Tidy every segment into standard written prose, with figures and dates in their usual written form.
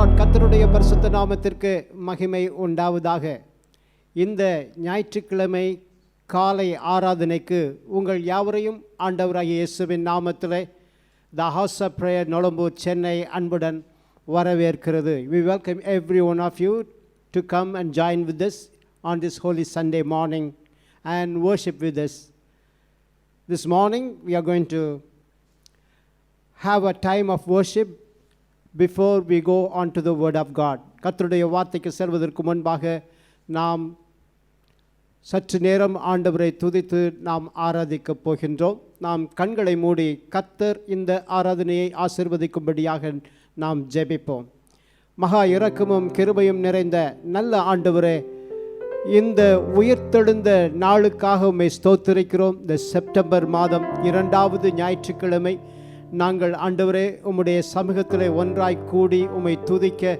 Lord. கர்த்தருடைய பரிசுத்த நாமத்திற்கு மகிமை உண்டாவதாக. இந்த ஞாயிற்றுக்கிழமை காலை ஆராதனைக்கு உங்கள் யாவரையும் ஆண்டவராகிய இயேசுவின் நாமத்திலே the house of prayer Nolambur Chennai அன்புடன் வரவேற்கிறது. We welcome every one of you to come and join with us on this holy Sunday morning and worship with us. This morning we are going to have a time of worship before we go on to the word of God. கர்த்தருடைய வார்த்தைக்கு செல்வதற்கு முன்பாக நாம் சற்று நேரம் ஆண்டவரை துதித்து நாம் ஆராதிக்கப் போகின்றோம். நாம் கண்களை மூடி கர்த்தர் இந்த ஆராதனையை ஆசீர்வதிக்கும்படியாக நாம் ஜெபிப்போம். மகா இரக்கமும் கிருபையும் நிறைந்த நல்ல ஆண்டவரே, இந்த உயிர்த்தெழுந்த நாளுக்காக உம்மை ஸ்தோத்திரிக்கிறோம். இந்த செப்டம்பர் மாதம் 2வது ஞாயிற்றுக்கிழமை நாங்கள் ஆண்டவரே உம்முடைய சமூகத்திலே ஒன்றாய் கூடி உம்மை துதிக்க,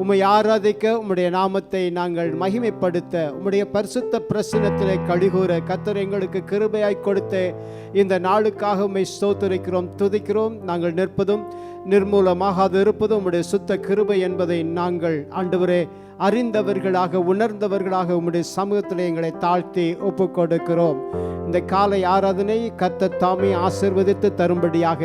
உம்மை ஆராதிக்க, உம்முடைய நாமத்தை நாங்கள் மகிமைப்படுத்த, உம்முடைய பரிசுத்த பிரசன்னத்திலே கழிகூற கர்த்தர் எங்களுக்கு கிருபையாய் கொடுத்த இந்த நாளுக்காக உம்மை ஸ்தோத்திரிக்கிறோம், துதிக்கிறோம். நாங்கள் நிற்பதும் நிர்மூலமாகாது இருப்பதும் உம்முடைய சுத்த கிருபை என்பதை நாங்கள் ஆண்டவரே அறிந்தவர்களாக உணர்ந்தவர்களாக உம்முடைய சமூகத்தில் எங்களை தாழ்த்தி ஒப்புக் கொடுக்கிறோம். இந்த காலை ஆராதனை கர்த்தர் தாமே ஆசீர்வதித்து தரும்படியாக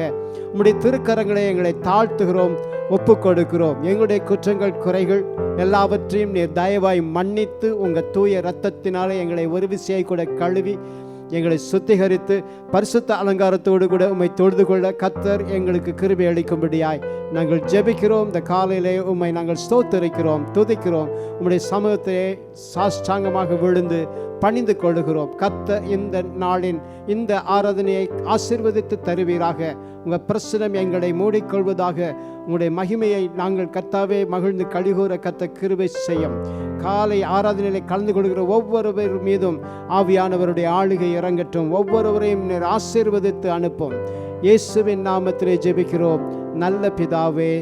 உம்முடைய திருக்கரங்களை எங்களை தாழ்த்துகிறோம், ஒப்புக் கொடுக்கிறோம். எங்களுடைய குற்றங்கள் குறைகள் எல்லாவற்றையும் நீர் தயவாய் மன்னித்து உங்கள் தூய இரத்தத்தினாலே எங்களை ஒரு விசையை கூட கழுவி எங்களை சுத்திகரித்து பரிசுத்த அலங்காரத்தோடு கூட உம்மை தொழுது கொள்ள கர்த்தர் எங்களுக்கு கிருபை அளிக்கும்படியாய் நாங்கள் ஜெபிக்கிறோம். இந்த காலையிலே உம்மை நாங்கள் ஸ்தோத்திரிக்கிறோம், துதிக்கிறோம். உம்முடைய சமூகத்திலே சாஷ்டாங்கமாக விழுந்து பணிந்து கொள்ளுகிறோம். கர்த்தர் இந்த நாளின் இந்த ஆராதனையை ஆசீர்வதித்து தருவீராக. உங்கள் பிரசனம் எங்களை மூடிக்கொள்வதாக. உங்களுடைய மகிமையை நாங்கள் கர்த்தாவே மகிழ்ந்து கழிகூற கர்த்தர் கிருபை செய்யும். காலை ஆராதனையிலே கலந்து கொள்கிற ஒவ்வொருவர் மீதும் ஆவியானவருடைய ஆளுகை இறங்கட்டும். ஒவ்வொருவரையும் ஆசீர்வதித்து அனுப்பும். இயேசுவின் நாமத்திலே ஜெபிக்கிறோம் நல்ல பிதாவே,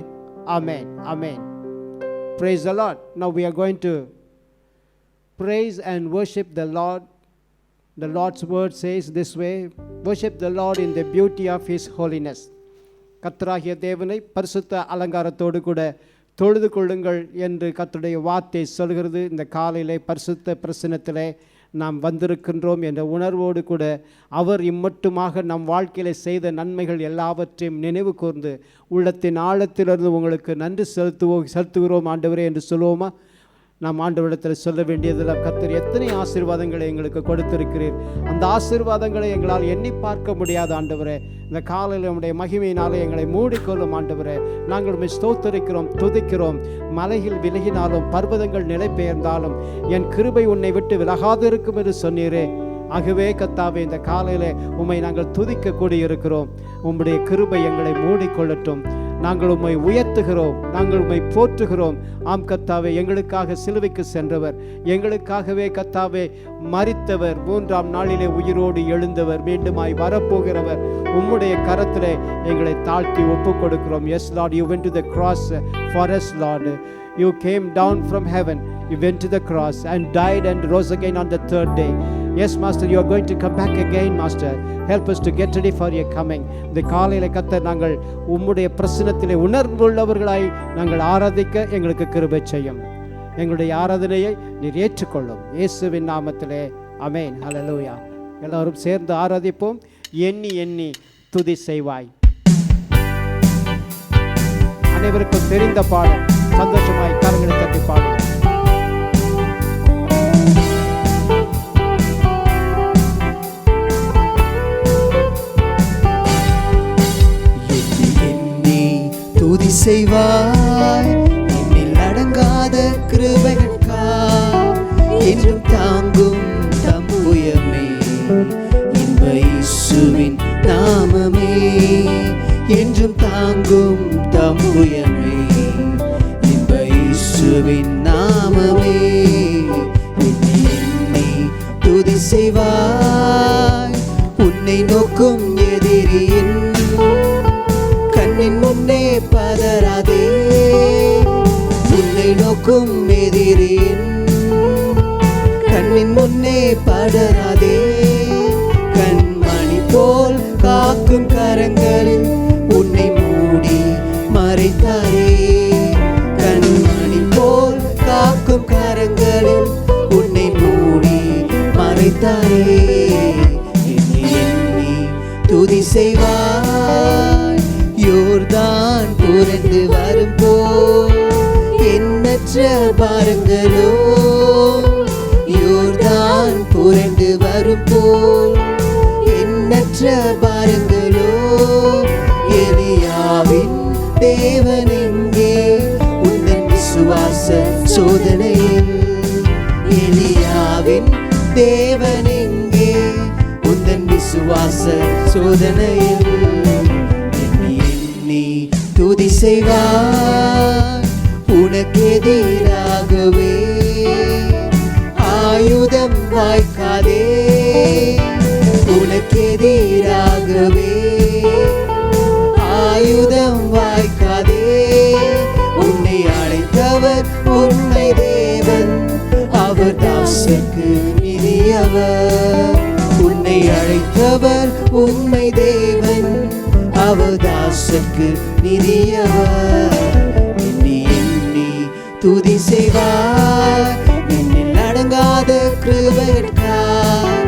ஆமென், ஆமென். Praise the Lord. Now we are going to praise and worship the Lord. The Lord's word says this way: worship the Lord in the beauty of his holiness. கர்த்தராகிய தேவனை பரிசுத்த அலங்காரத்தோடு கூட தொழுது கொள்ளுங்கள் என்று கர்த்தருடைய வார்த்தை சொல்கிறது. இந்த காலையிலே பரிசுத்த பிரசன்னத்திலே நாம் வந்திருக்கின்றோம் என்ற உணர்வோடு கூட அவர் இம்மட்டுமாக நம் வாழ்க்கையில் செய்த நன்மைகள் எல்லாவற்றையும் நினைவு கூர்ந்து உள்ளத்தின் ஆழத்திலிருந்து உங்களுக்கு நன்றி செலுத்துகிறோம் ஆண்டவரே என்று சொல்லுவோமா? நாம் ஆண்டவரிடத்தில் சொல்ல வேண்டியதில் கர்த்தர் எத்தனை ஆசீர்வாதங்களை எங்களுக்கு கொடுத்திருக்கிறீர். அந்த ஆசீர்வாதங்களை எங்களால் எண்ணி பார்க்க முடியாத ஆண்டவரே, இந்த காலையில் நம்முடைய மகிமையினாலே எங்களை மூடிக்கொள்ளும் ஆண்டவரே. நாங்கள் உம்மை ஸ்தோத்திரிக்கிறோம், துதிக்கிறோம். மலையில் விலகினாலும் பர்வதங்கள் நிலை பெயர்ந்தாலும் என் கிருபை உன்னை விட்டு விலகாது இருக்கும் என்று சொன்னீரே. ஆகவே கர்த்தாவே, இந்த காலையில் உம்மை நாங்கள் துதிக்க கூடியிருக்கிறோம். உம்முடைய கிருபை எங்களை மூடிக்கொள்ளட்டும். நாங்கள் உம்மை உயர்த்துகிறோம், நாங்கள் உம்மை போற்றுகிறோம். ஆம் கர்த்தாவே, எங்களுக்காக சிலுவைக்கு சென்றவர், எங்களுக்காகவே கர்த்தாவே மரித்தவர், 3ஆம் நாளிலே உயிரோடு எழுந்தவர், மீண்டுமாய் வரப்போகிறவர். உம்முடைய கரத்திலே எங்களை தாழ்த்தி ஒப்புக் கொடுக்கிறோம். Yes Lord, you went to the cross for us Lord. You came down from heaven, you went to the cross and died and rose again on the 3rd day. Yes Master, you are going to come back again Master. Help us to get ready for your coming. இந்த காலையில கர்த்தர் நாங்கள் உம்முடைய பிரசன்னத்திலே உணர்வுள்ளவர்களாய் நாங்கள் ஆராதிக்க எங்களுக்கு கிருபை செய்யும். எங்களுடைய ஆராதனையை நீர் ஏற்றுக்கொள்ளும். இயேசுவின் நாமத்திலே ஆமென், ஹல்லேலூயா. எல்லாரும் சேர்ந்து ஆராதிப்போம். எண்ணி எண்ணி துதி செய்வாய். அனைவருக்கும் தெரிந்த பாடல், சந்தோஷமாய் கரங்களை தட்டி பாடுவோம். துதி செய்வாய் என்னில் அடங்காத கிருபைகளுக்காய், என்றும் தாங்கும் தம் புயமே இன்ப இயேசுவின் நாமமே, என்றும் தாங்கும் தம் புயமே இன்ப இயேசுவின் நாமமே. என்னை துதி செய்வாய், உன்னை நோக்கும் எதிரியின் கண்ணின் முன்னே பதறாதே, உன்னை நோக்கும் எதிரியின் கண்ணின் முன்னே பதறாதே. கண்மணி போல் காக்கும் கரங்களில் உன்னை மூடி மறைத்தாரே, போல் எண்ணற்ற பாரங்களோ யோர்தான் புரண்டு வரும் போல் எண்ணற்ற பாரங்களோ எலியாவின் தேவன் எங்கே உந்தன் விசுவாச சோதனையில் எலியாவின் தேவன் எங்கே உந்தன் விசுவாச சோதனையில் எண்ணி எண்ணி துதி செய்வார் உனக்கெதிராகவே ஆயுதம் வாய்க்காதே உனக்கெதிராகவே ஆயுதம் வாய்க்காதே உன்னை அழைத்தவர் உண்மை தேவன் அவர் தாசருக்கு நிதியவர் உன்னை அழைத்தவர் உண்மை தேவன் அவர் தாசருக்கு நிதியவர் எண்ணி எண்ணி துதி செய்வார் என்னில் அடங்காத கிருபைக்கார்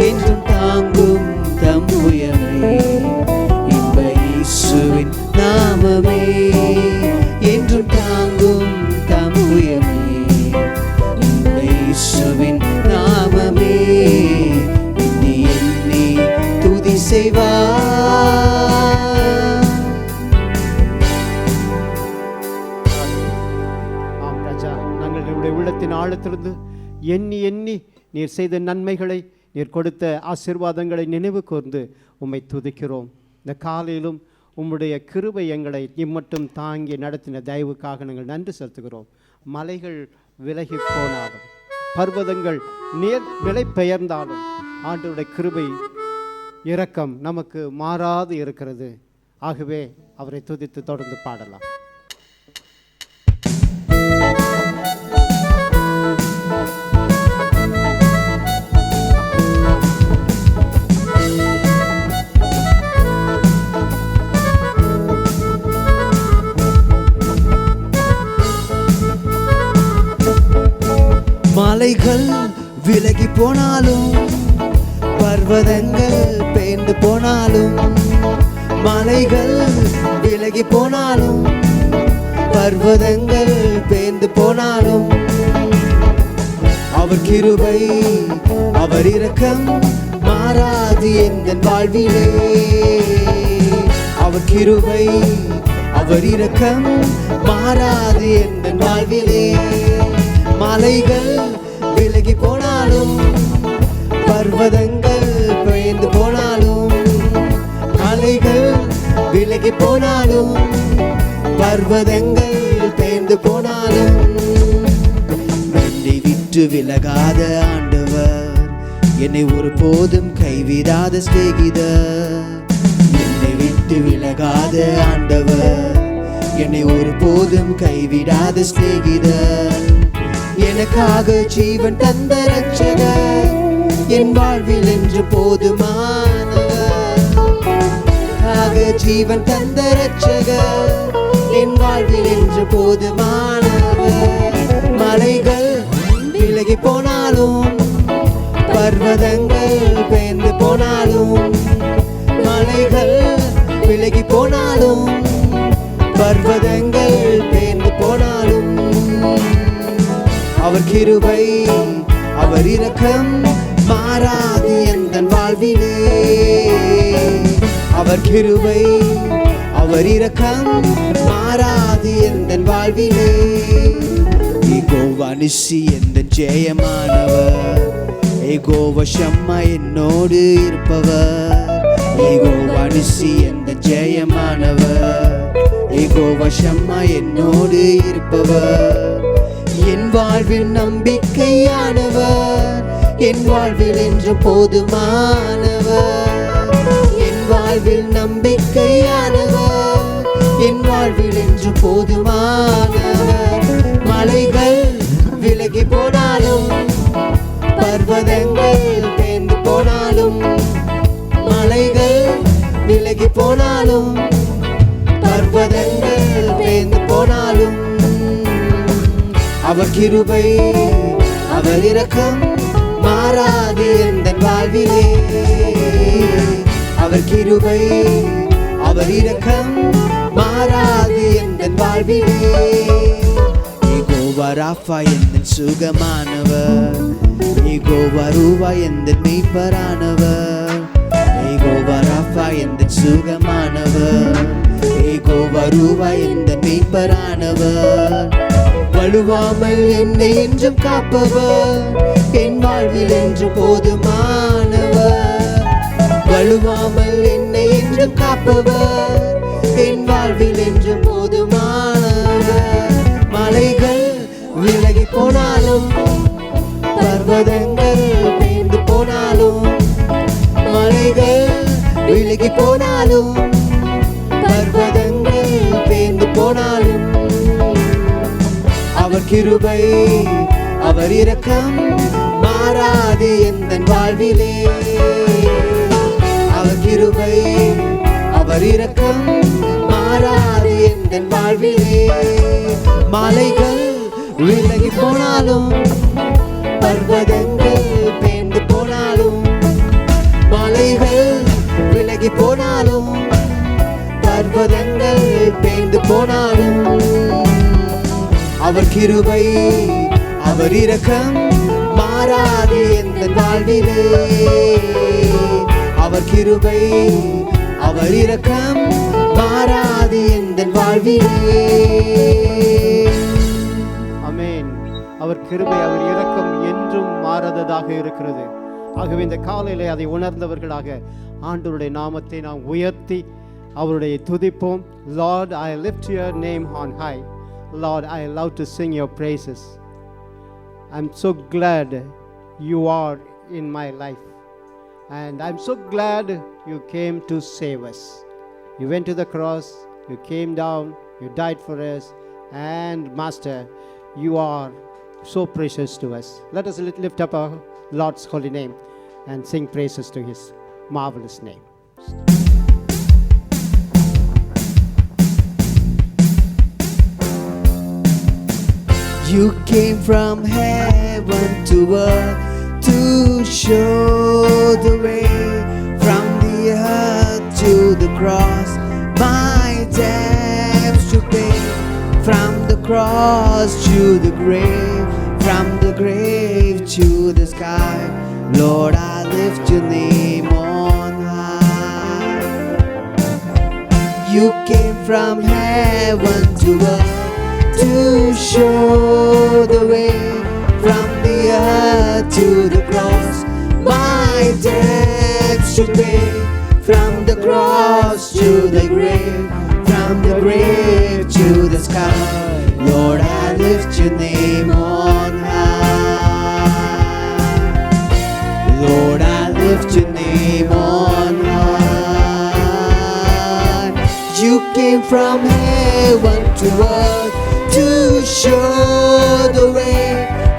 என்றும் தாங்கும் தம் உயர்வே இன்ப இயேசுவின் நாமமே என்றும் தாங்கும் தம் உயர்வே இன்ப இயேசுவின் நாமமே எண்ணி எண்ணி துதி செய்வார். ஆம் ராஜா, நாங்கள் நம்முடைய உள்ளத்தின் ஆழத்திலிருந்து எண்ணி எண்ணி நீர் செய்த நன்மைகளை, நீர் கொடுத்த ஆசீர்வாதங்களை நினைவு கூர்ந்து உம்மை துதிக்கிறோம். இந்த காலையிலும் உம்முடைய கிருபை எங்களை இம்மட்டும் தாங்கி நடத்தின தயவுக்காக நாங்கள் நன்றி செலுத்துகிறோம். மலைகள் விலகி போனாலும், பர்வதங்கள் நேர் விலை பெயர்ந்தாலும் ஆண்டவருடைய கிருபை இரக்கம் நமக்கு மாறாது இருக்கிறது. ஆகவே அவரை துதித்து தொடர்ந்து பாடலாம். மலைகள் விலகி போனாலும் பர்வதங்கள் பெயர்ந்து போனாலும் மலைகள் விலகி போனாலும் பர்வதங்கள் பெயர்ந்து போனாலும் அவர் கிருபை அவர் இரக்கம் மாறாது எந்தன் வாழ்விலே அவர் கிருபை அவர் இரக்கம் மாறாது எந்தன் வாழ்விலே மலைகள் விலகி போனாலும் பர்வதங்கள் பெயர்ந்து போனாலும் மலைகள் விலகி போனாலும் பர்வதங்கள் பெயர்ந்து போனாலும் என்னை விட்டு விலகாத ஆண்டவர் என்னை ஒருபோதும் கைவிடாத சிநேகிதர் என்னை விட்டு விலகாத ஆண்டவர் என்னை ஒருபோதும் கைவிடாத சிநேகிதர் எனக்காக ஜீவன் தந்த ரட்சகர் என் வாழ்வில் என்று போதுமானவர் எனக்காக ஜீவன் தந்த ரட்சகர் என் வாழ்வில் என்று போதுமானவர் மலைகள் விலகி போனாலும் பர்வதங்கள் பெயர்ந்து போனாலும் மலைகள் விலகி போனாலும் பர்வதங்கள் பெயர்ந்து போனாலும் அவர் கிருபை அவர் இரக்கம் மாறாது எந்தன் வாழ்விலே அவர் கிருபை அவர் இரக்கம் மாறாது எந்தன் வாழ்விலே யெகோவா நிசி எந்தன் ஜெயமானவர் யெகோவா ஷம்மா என்னோடு இருப்பவர் யெகோவா நிசி எந்தன் ஜெயமானவர் யெகோவா ஷம்மா என்னோடு இருப்பவர் என் வாழ்வில் நம்பிக்கையானவர் என் வாழ்வில் என்று போதுமானவர் என் வாழ்வில் நம்பிக்கையானவர் என் வாழ்வில் என்று போதுமானவர் மலைகள் விலகி போனாலும் பர்வதங்கள் பெயர்ந்து போனாலும் மலைகள் விலகி போனாலும் பர்வதங்கள் பெயர்ந்து போனாலும் அவர் கிருபை அவர் இரக்கம் மாறாது எந்தன் வாழ்விலே அவர் கிருபை அவர் இரக்கம் மாறாது எந்தன் வாழ்விலே. யெகோவா ராஃபா எந்தன் சுகமானவர், யெகோவா ரூவா எந்தன் மெய்ப்பரானவர். யெகோவா ராஃபா எந்தன் சுகமானவர், யெகோவா ரூவா எந்தன் மெய்ப்பரானவர். வலுவாமல் என்னை என்றும் காப்பவர், என் வாழ்வில் என்று போதுமானவர். வலுவாமல் என்னை என்றும் காப்பவர், என் வாழ்வில் என்று போதுமானவர். மலைகள் விலகி போனாலும், பர்வதங்கள் பெயர்ந்து போனாலும், மலைகள் விலகி போனாலும், பர்வதங்கள் பெயர்ந்து போனாலும், அவர் கிருபை அவர் இரக்கம் மாறாது எந்தன் வாழ்விலே. அவர் கிருபை அவர் இரக்கம் மாறாது எந்தன் வாழ்விலே. மலைகள் விலகி போனாலும், பர்வதங்கள் பெயர்ந்து போனாலும், மலைகள் விலகி போனாலும், பர்வதங்கள் பெயர்ந்து போனாலும், அவர் கிருபை அவர் இரக்கம் மாறாது எந்தன் வாழ்விலே. அவர் கிருபை அவர் இரக்கம் மாறாது எந்தன் வாழ்விலே. ஆமென். அவர் கிருபை அவர் இரக்கம் என்றும் மாறாததாக இருக்கிறது. ஆகவே இந்த காலையிலே அதை உணர்ந்தவர்களாக ஆண்டவருடைய நாமத்தை நாம் உயர்த்தி அவருடைய துதிப்போம். Lord, I lift your name on high. Lord, I love to sing your praises. I'm so glad you are in my life. And I'm so glad you came to save us. You went to the cross, you came down, you died for us. And Master, you are so precious to us. Let us lift up our Lord's holy name and sing praises to his marvelous name. You came from heaven to earth to show the way, from the earth to the cross, my debts to pay. From the cross to the grave, from the grave to the sky, Lord, I lift your name on high. You came from heaven to earth to show the way, from the earth to the cross, my debts to pay. From the cross to the grave, from the grave to the sky, Lord, I lift your name on high. Lord, I lift your name on high. You came from heaven to earth to show the way,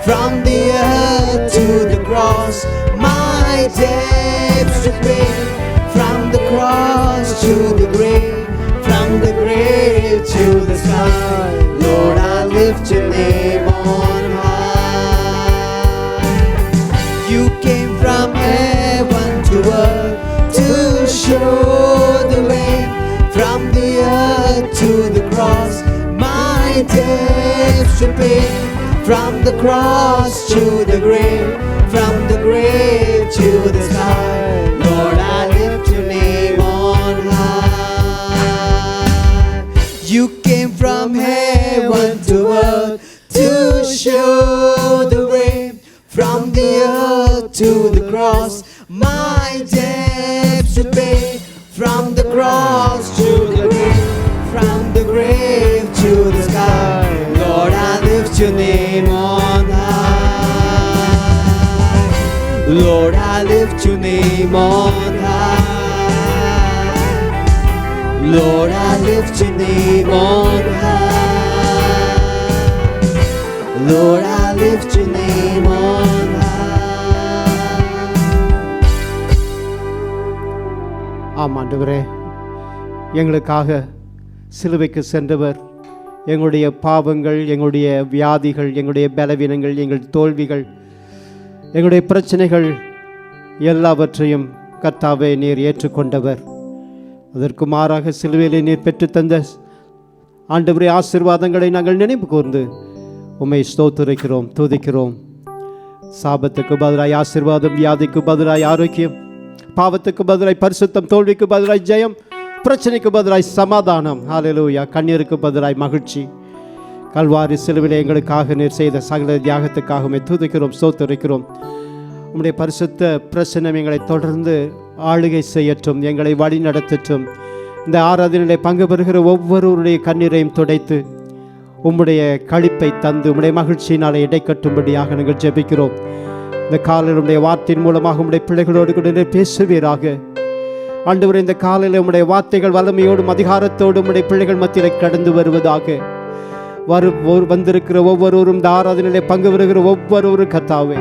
from the earth to the cross, my debts to pay. From the cross to the grave, from the grave to the sky, Lord, I lift your name on high. You came from heaven to earth to show the way, from the earth to the cross, my debts to pay. From the cross to the grave, from the grave to the sky, Lord, I lift your name on high. You came from heaven to earth to show the way, from the earth to the cross, my debts to pay. From the cross to the grave, from the grave to the sky, Lord, I lift your name on high. Lord, I lift your name on high. Lord, I lift your name on high. Lord, I lift your name on high. ஆம் ஆண்டவரே, எங்களுக்காக சிலுவைக்கு சென்றவர், எங்களுடைய பாவங்கள், எங்களுடைய வியாதிகள், எங்களுடைய பலவீனங்கள், எங்கள் தோல்விகள், எங்களுடைய பிரச்சனைகள் எல்லாவற்றையும் கர்த்தாவே நீர் ஏற்றுக்கொண்டவர். அதற்கு மாறாக சிலுவையிலே நீர் பெற்றுத்தந்த ஆண்டவரே, ஆசீர்வாதங்களை நாங்கள் நினைவு கூர்ந்து உம்மை ஸ்தோத்திரிக்கிறோம், துதிக்கிறோம். சாபத்துக்கு பதிலாய் ஆசீர்வாதம், வியாதிக்கு பதிலாய் ஆரோக்கியம், பாவத்துக்கு பதிலாய் பரிசுத்தம், தோல்விக்கு பதிலாய் ஜெயம், பிரச்சனைக்கு பதிலாய் சமாதானம், ஹல்லேலூயா, கண்ணீருக்கு பதிலாய் மகிழ்ச்சி. கல்வாரி சிலுவிலே எங்களுக்காக நீர் செய்த சகல தியாகத்துக்காகவே துதிக்கிறோம், ஸ்தோத்திரிக்கிறோம். உம்முடைய பரிசுத்த பிரசன்னம் எங்களை தொடர்ந்து ஆளுகை செய்யட்டும், எங்களை வழி நடத்தட்டும். இந்த ஆராதனையிலே பங்கு பெறுகிற ஒவ்வொருவருடைய கண்ணீரையும் துடைத்து உம்முடைய களிப்பை தந்து உம்முடைய மகிழ்ச்சியினாலே இடைக்கட்டும்படியாக நாங்கள் ஜெபிக்கிறோம். இந்த காலையில் உம்முடைய வார்த்தையின் மூலமாக உம்முடைய பிள்ளைகளோடு கூட பேசுவீராக. ஆண்டவரே, இந்த காலையில் உம்முடைய வார்த்தைகள் வல்லமையோடும் அதிகாரத்தோடும் உம்முடைய பிள்ளைகள் மத்தியில் கடந்து வருவதாக. வந்திருக்கிற ஒவ்வொருவரும், இந்த ஆராதனையிலே பங்கு பெறுகிற ஒவ்வொருவரும் கர்த்தாவே,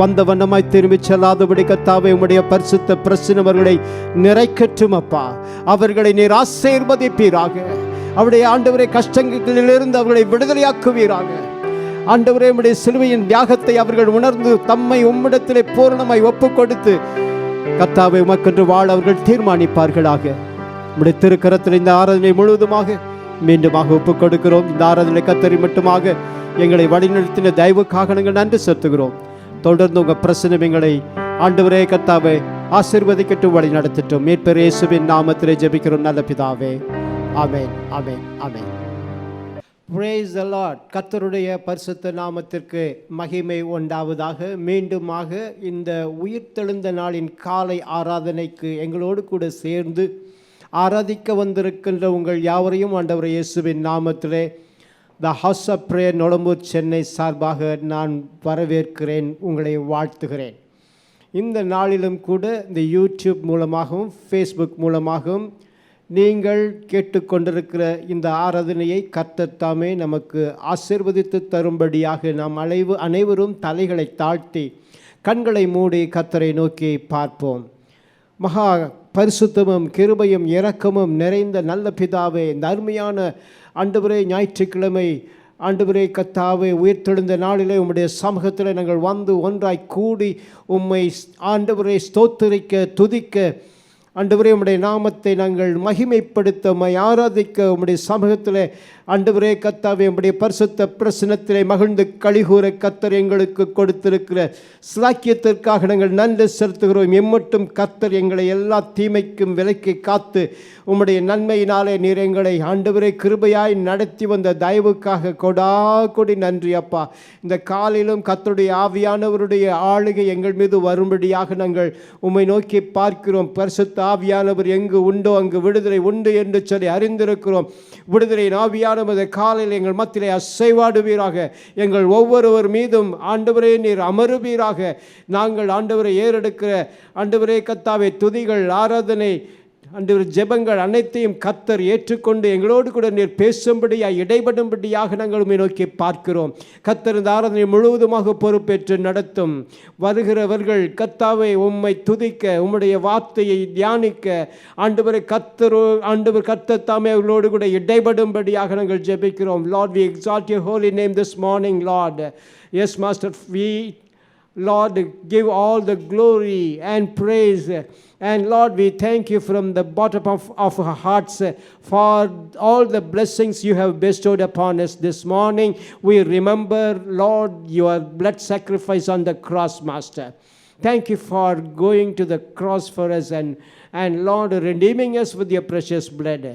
வந்த வண்ணமாய் திரும்பி செல்லாதபடி கர்த்தாவே உம்முடைய பரிசுத்த பிரசன்னம் அவர்களை நிறைக்கட்டும் அப்பா. அவர்களை நீர் ஆசீர்வதிப்பீராக. அவருடைய ஆண்டவரே, கஷ்டங்களிலிருந்து அவர்களை விடுதலையாக்குவீராக. ஆண்டவரே, உம்முடைய சிலுவையின் தியாகத்தை அவர்கள் உணர்ந்து தம்மை உம்மிடத்திலே பூரணமாய் ஒப்புக் கொடுத்து கர்த்தாவே உமக்கென்று வாழ அவர்கள் தீர்மானிப்பார்களாக. உம்முடைய திருக்கரத்தில் இந்த ஆராதனை முழுவதுமாக மீண்டுமாக ஒப்புக் கொடுக்கிறோம். இந்த ஆராதனை கர்த்தரை மட்டுமாக எங்களை வழிநடத்தின தயவுக்காக நாங்கள் நன்றி செலுத்துகிறோம். தொடர்ந்து உங்கள் பிரசன்னம் எங்களை ஆண்டவரே கர்த்தாவே ஆசீர்வதிக்கட்டும், வழி நடத்தட்டும். மீட்பர் இயேசுவின் நாமத்திலே ஜெபிக்கிறோம் நல்ல பிதாவே. ஆமென், ஆமென், ஆமென். Praise the Lord. கர்த்தருடைய பரிசுத்த நாமத்திற்கு மகிமை உண்டாவதாக. மீண்டுமாக இந்த உயிர்த்தெழுந்த நாளின் காலை ஆராதனைக்கு எங்களோடு கூட சேர்ந்து ஆராதிக்க வந்திருக்கின்ற உங்கள் யாவரையும் ஆண்டவர் இயேசுவின் நாமத்திலே the house of prayer Nolambur Chennai சார்பாக நான் வரவேற்கிறேன், உங்களை வாழ்த்துகிறேன். இந்த நாளிலும் கூட இந்த யூடியூப் மூலமாகவும் ஃபேஸ்புக் மூலமாகவும் நீங்கள் கேட்டுக்கொண்டிருக்கிற இந்த ஆராதனையை கர்த்தர் தாமே நமக்கு ஆசீர்வதித்து தரும்படியாக நாம் அனைவரும் தலைகளை தாழ்த்தி கண்களை மூடி கர்த்தரை நோக்கி பார்ப்போம். மகா பரிசுத்தமும் கிருபையும் இரக்கமும் நிறைந்த நல்ல பிதாவே, இந்த அருமையான ஆண்டவரே ஞாயிற்றுக்கிழமை ஆண்டவரே கர்த்தாவே உயிர்த்தெழுந்த நாளிலே உம்முடைய சமூகத்தில் நாங்கள் வந்து ஒன்றாய் கூடி உம்மை ஆண்டவரை ஸ்தோத்திரிக்க துதிக்க ஆண்டவரே உம்முடைய நாமத்தை நாங்கள் மகிமைப்படுத்த உம்மை ஆராதிக்க உம்முடைய சமூகத்தில் ஆண்டவரே கர்த்தாவே உம்முடைய பரிசுத்த பிரசன்னத்திலே மகிழ்ந்து கலிகூற கர்த்தர் எங்களுக்கு கொடுத்திருக்கிற சிலாக்கியத்திற்காக நாங்கள் நன்றி செலுத்துகிறோம். எம்மட்டும் கர்த்தர் எங்களை எல்லா தீமைக்கும் விலக்கி காத்து உம்முடைய நன்மையினாலே நீர் எங்களை ஆண்டவரே கிருபையாய் நடத்தி வந்த தயவுக்காக கொடி நன்றி அப்பா. இந்த காலையிலும் கர்த்தருடைய ஆவியானவருடைய ஆளுகை எங்கள் மீது வரும்படியாக நாங்கள் உம்மை நோக்கி பார்க்கிறோம். பரிசுத்த ஆவியானவர் எங்கு உண்டோ அங்கு விடுதலை உண்டு என்று சொல்லி அறிந்திருக்கிறோம். விடுதலையின் ஆவியானவர் காலையில் எங்கள் மத்தியிலே அசைவாடுவீராக. எங்கள் ஒவ்வொருவர் மீதும் ஆண்டவரே நீர் அமருவீராக. நாங்கள் ஆண்டவரை ஏறெடுக்கிற ஆண்டவரே கர்த்தாவே துதிகள், ஆராதனை, ஆண்டவர் ஜெபங்கள் அனைத்தையும் கர்த்தர் ஏற்றுக்கொண்டு எங்களோடு கூட நீர் பேசும்படியாக இடைபடும்படியாக நாங்கள் உம்மை நோக்கி பார்க்கிறோம். கர்த்தர் இந்த ஆராதனை முழுவதுமாக பொறுப்பேற்று நடத்தும். வருகிறவர்கள் கர்த்தாவை உம்மை துதிக்க, உம்முடைய வார்த்தையை தியானிக்க ஆண்டவரை கர்த்தர் தாமே அவர்களோடு கூட இடைபடும்படியாக நாங்கள் ஜெபிக்கிறோம். Lord, we exalt your holy name this morning, Lord. Yes, Master, we Lord give all the glory and praise. And Lord, we thank you from the bottom of our hearts for all the blessings you have bestowed upon us this morning. We remember, Lord, your blood sacrifice on the cross, Master. Thank you for going to the cross for us and Lord, redeeming us with your precious blood.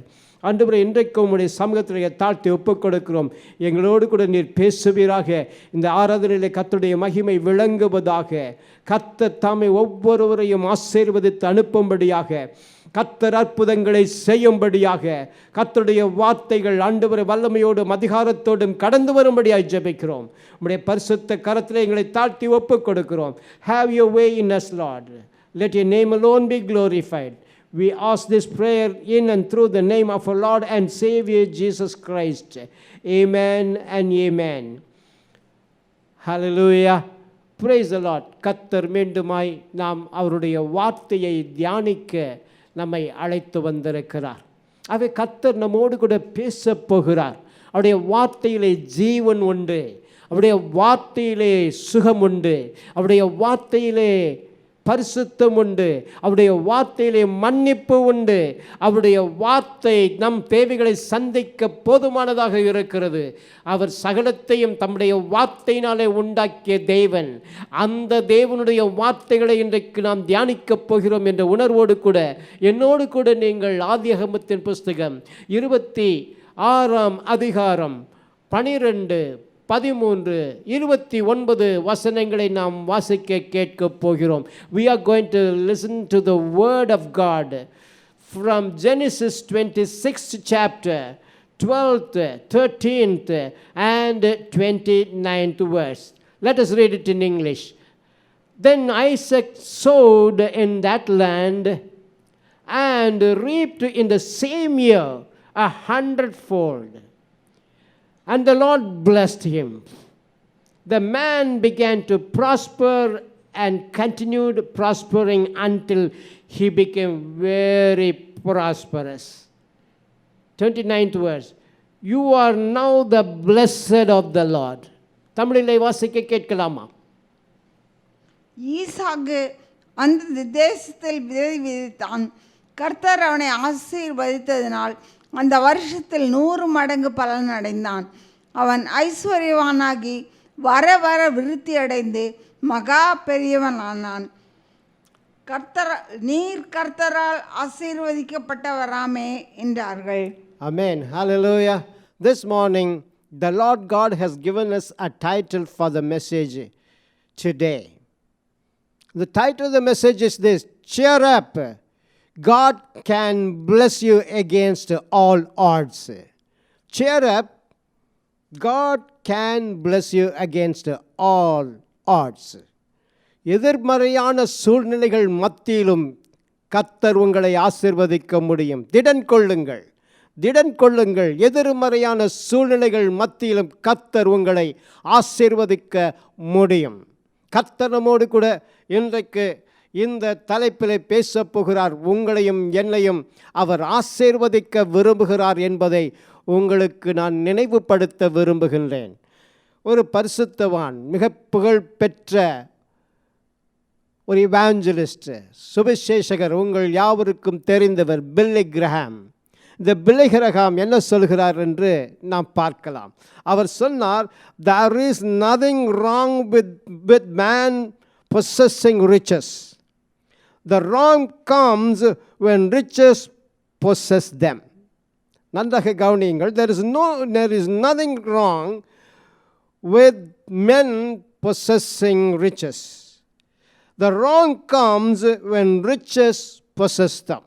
ஆண்டவரே, இன்றைக்கு உம்முடைய சமூகத்திலே தாழ்த்தி ஒப்புக் கொடுக்கிறோம். எங்களோடு கூட நீர் பேசுவீராக. இந்த ஆராதனையிலே கர்த்தருடைய மகிமை விளங்குவதாக. கர்த்தர் தாமே ஒவ்வொருவரையும் ஆசீர்வதித்து அனுப்பும்படியாக, கர்த்தர் அற்புதங்களை செய்யும்படியாக, கர்த்தருடைய வார்த்தைகள் ஆண்டவரை வல்லமையோடும் அதிகாரத்தோடும் கடந்து வரும்படியாக ஜெபிக்கிறோம். உம்முடைய பரிசுத்த கரத்திலே எங்களை தாழ்த்தி ஒப்புக் கொடுக்கிறோம். Have your way in us, Lord. Let your name alone be glorified. We ask this prayer in and through the name of our Lord and Savior Jesus Christ. Amen and amen. Hallelujah. Praise the Lord. கர்த்தர் மீண்டுமாய் நாம் அவருடைய வார்த்தையை தியானிக்க நம்மை அழைத்து வந்திருக்கிறார். அவை கர்த்தர் நம்மோடு கூட பேசப் போகிறார். அவருடைய வார்த்தையிலே ஜீவன் உண்டு. அவருடைய வார்த்தையிலே சுகம் உண்டு. அவருடைய வார்த்தையிலே பரிசுத்தம் உண்டு, அவருடைய வார்த்தையிலே மன்னிப்பு உண்டு, அவருடைய வார்த்தை நம் தேவைகளை சந்திக்க போதுமானதாக இருக்கிறது. அவர் சகலத்தையும் தம்முடைய வார்த்தையினாலே உண்டாக்கிய தேவன். அந்த தேவனுடைய வார்த்தைகளை இன்றைக்கு நாம் தியானிக்கப் போகிறோம் என்ற உணர்வோடு கூட என்னோடு கூட நீங்கள் ஆதியாகமத்தின் புஸ்தகம் 26ஆம் அதிகாரம் 12, 13, 29 வசனங்களை நாம் வாசிக்க கேட்க போகிறோம். We are going to listen to the word of God from Genesis 26th chapter, 12th, 13th and 29th verse. Let us read it in English. Then Isaac sowed in that land and reaped in the same year 100-fold. And the Lord blessed him. The man began to prosper and continued prospering until he became very prosperous. 29th verse. You are now the blessed of the Lord. தமிழிலே வாசிக்க கேட்கலாமா? ஈசாக்கு அந்த தேசத்தில் விதை விதைத்தான். கர்த்தர் அவனை ஆசீர்வதித்ததினால் அந்த வருஷத்தில் 100 மடங்கு பலன் அடைந்தான். அவன் ஐஸ்வர்யவானாகி வர வர விருத்தி அடைந்து மகா பெரியவனானான். நீர் கர்த்தரால் ஆசீர்வதிக்கப்பட்டவராமே என்றார்கள். Amen. Hallelujah. This morning the Lord God has given us a title for the message today. The title of the message is this: Cheer up. God can bless you against all odds. Cheer up. God can bless you against all odds. எதிர்மறையான சூழ்நிலைகள் மத்தியிலும் கர்த்தர் உங்களை ஆசீர்வதிக்க முடியும். திடன் கொள்ளுங்கள், திடன் கொள்ளுங்கள். எதிர்மறையான சூழ்நிலைகள் மத்தியிலும் கர்த்தர் உங்களை ஆசீர்வதிக்க முடியும். கர்த்தர் நம்மோடு கூட இன்றைக்கு இந்த தலைப்பில் பேசப் போகிறார். உங்களையும் என்னையும் அவர் ஆசீர்வதிக்க விரும்புகிறார் என்பதை உங்களுக்கு நான் நினைவுபடுத்த விரும்புகின்றேன். ஒரு பரிசுத்தவான், மிக புகழ் பெற்ற ஒரு இவாஞ்சலிஸ்ட், சுவிசேஷகர், உங்கள் யாவருக்கும் தெரிந்தவர் பில்லி கிரஹாம். இந்த பில்லி கிரஹாம் என்ன சொல்கிறார் என்று நாம் பார்க்கலாம். அவர் சொன்னார், there is nothing wrong with man possessing riches. The wrong comes when riches possess them. நன்றாக கவனியுங்கள். There is nothing wrong with men possessing riches. The wrong comes when riches possess them.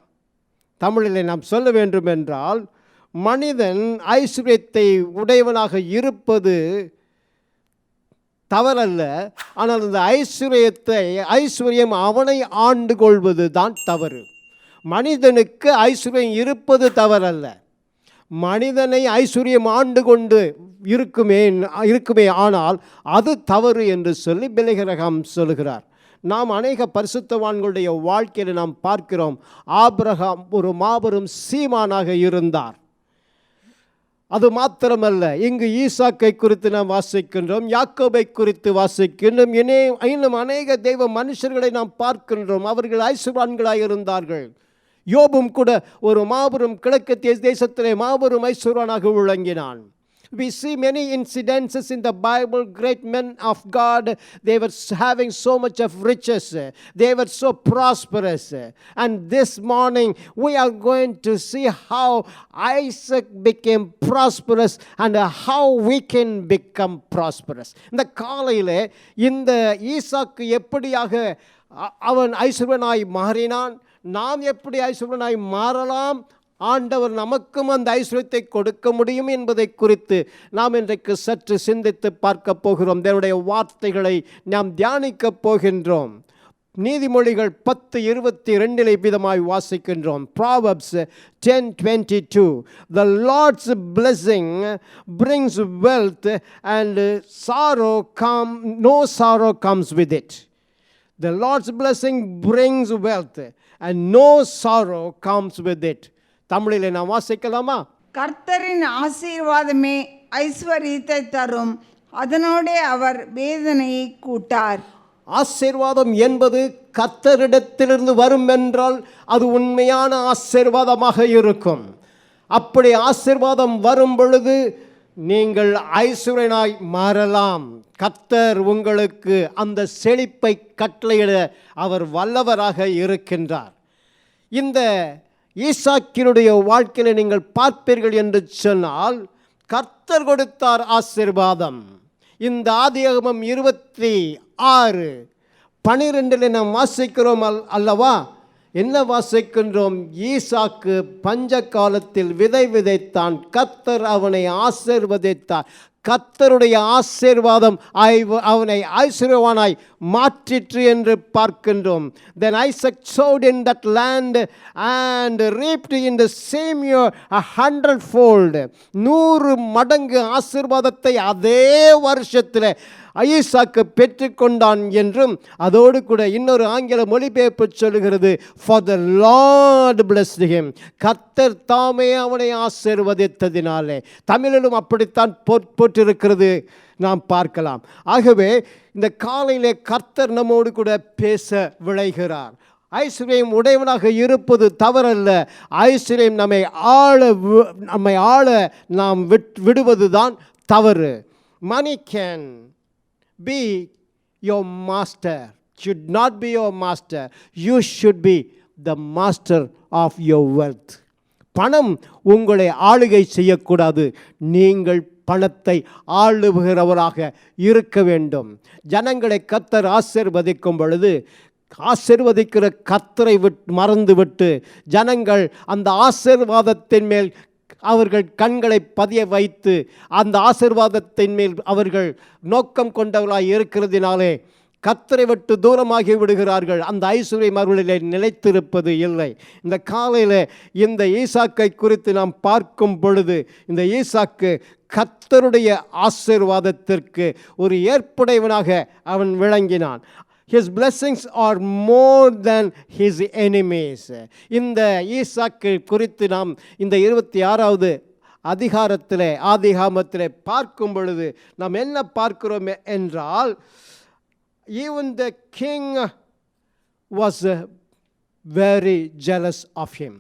தமிழில் நாம் சொல்ல வேண்டும் என்றால், மனிதன் ஐஸ்வர்யத்தை உடையவனாக இருப்பது தவறல்ல, ஆனால் அந்த ஐஸ்வர்யம் அவனை ஆண்டு கொள்வது தான் தவறு. மனிதனுக்கு ஐஸ்வர்யம் இருப்பது தவறல்ல, மனிதனை ஐஸ்வர்யம் ஆண்டு கொண்டு இருக்குமே ஆனால் அது தவறு என்று சொல்லி பில்லி கிரஹாம் சொல்கிறார். நாம் அநேக பரிசுத்தவான்களுடைய வாழ்க்கையில் நாம் பார்க்கிறோம். ஆபிரகாம் ஒரு மாபெரும் சீமானாக இருந்தார். அது மாத்திரமல்ல, இங்கு ஈசாக்கை குறித்து நாம் வாசிக்கின்றோம், யாக்கோபை குறித்து வாசிக்கின்றோம், இன்னும் அநேக தெய்வ மனுஷர்களை நாம் பார்க்கின்றோம். அவர்கள் ஐஸ்வர்வான்களாக இருந்தார்கள். யோபும் கூட ஒரு மாபெரும் கிழக்கத்திய தேசத்திலே மாபெரும் ஐஸ்வர்வானாக விளங்கினான். We see many incidences in the Bible. Great men of God, they were having so much of riches. They were so prosperous. And this morning we are going to see how Isaac became prosperous and how we can become prosperous. இந்த காலையிலே இந்த ஈசாக்கு எப்படியாக அவன் ஐஸ்வர்யனாய் மாறினான், நாம் எப்படி ஐஸ்வர்யனாய் மாறலாம், ஆண்டவர் நமக்கும் அந்த ஐஸ்வர்யத்தை கொடுக்க முடியும் என்பதை குறித்து நாம் இன்றைக்கு சற்று சிந்தித்து பார்க்க போகிறோம். தேவனுடைய வார்த்தைகளை நாம் தியானிக்கப் போகின்றோம். நீதிமொழிகள் 10:22 விதமாய் வாசிக்கின்றோம். Proverbs 10:22. The Lord's blessing brings wealth and no sorrow comes with it. The Lord's blessing brings wealth and no sorrow comes with it. தமிழிலே நாம் வாசிக்கலாமா? கர்த்தரின் ஆசீர்வாதமே ஐஸ்வர்யத்தை தரும், அதனோடே அவர் வேதனையை கூட்டார். ஆசீர்வாதம் என்பது கர்த்தரிடத்திலிருந்து வரும் என்றால் அது உண்மையான ஆசீர்வாதமாக இருக்கும். அப்படி ஆசீர்வாதம் வரும் பொழுது நீங்கள் ஐஸ்வர்யனாய் மாறலாம். கர்த்தர் உங்களுக்கு அந்த செழிப்பை கட்டளையிட அவர் வல்லவராக இருக்கின்றார். இந்த ஈசாக்கினுடைய வாழ்க்கையில் நீங்கள் பார்ப்பீர்கள் என்று சொன்னால் கர்த்தர் கொடுத்தார் ஆசீர்வாதம். இந்த ஆதியாகமம் 26:12 நாம் வாசிக்கிறோம் அல்லவா? என்ன வாசிக்கின்றோம்? ஈசாக்கு பஞ்ச காலத்தில் விதை விதைத்தான், கர்த்தர் அவனை ஆசீர்வதித்தார். கர்த்தருடைய ஆசீர்வாதம் அவனை ஐஸ்வர்யவானாய் மாற்றிற்று என்று பார்க்கின்றோம். Then Isaac sowed in that land and reaped in the same year 100-fold. 100 மடங்கு ஆசீர்வாதத்தை அதே வருஷத்தில் ஈசாக்கு பெற்றுக்கொண்டான் என்றும், அதோடு கூட இன்னொரு ஆங்கில மொழிபெயர்ப்பு சொல்லுகிறது, for the Lord blessed him. கர்த்தர் தாமே அவனை ஆசீர்வதித்ததினாலே. தமிழிலும் அப்படித்தான் போட்டிருக்கிறது நாம் பார்க்கலாம். ஆகவே இந்த காலையிலே கர்த்தர் நம்மோடு கூட பேச விளைகிறார். ஐஸ்வர்யம் உடையவனாக இருப்பது தவறல்ல. ஐஸ்வர்யம் நம்மை ஆள நாம் விடுவது தான் தவறு. Money can be your master, should not be your master. You should be the master of your wealth. பணம் உங்களை ஆளுகை செய்யக்கூடாது. நீங்கள் பணத்தை ஆளுகிறவராக இருக்க வேண்டும். ஜனங்களை கர்த்தர் ஆசீர்வதிக்கும் பொழுது ஆசீர்வதிக்கிற கர்த்தரை மறந்துவிட்டு ஜனங்கள் அந்த ஆசீர்வாதத்தின் மேல் அவர்கள் கண்களை பதிய வைத்து அந்த ஆசீர்வாதத்தின் மேல் அவர்கள் நோக்கம் கொண்டவர்களாய் இருக்கிறதினாலே கர்த்தரை விட்டு தூரமாகி விடுகிறார்கள். அந்த ஐஸ்வர்யம் அவர்களிலே நிலைத்திருப்பது இல்லை. இந்த காலையில் இந்த ஈசாக்கை குறித்து நாம் பார்க்கும் பொழுது இந்த ஈசாக்கு கர்த்தருடைய ஆசீர்வாதத்திற்கு ஒரு ஏற்புடையவனாக அவன் விளங்கினான். His blessings are more than his enemies. இந்த ஈசாக்கு குறித்து நாம் இந்த 26வது அதிகாரத்தில் ஆதிகாமத்தில் பார்க்கும் பொழுது நாம் என்ன பார்க்கிறோம் என்றால், even the king was very jealous of him.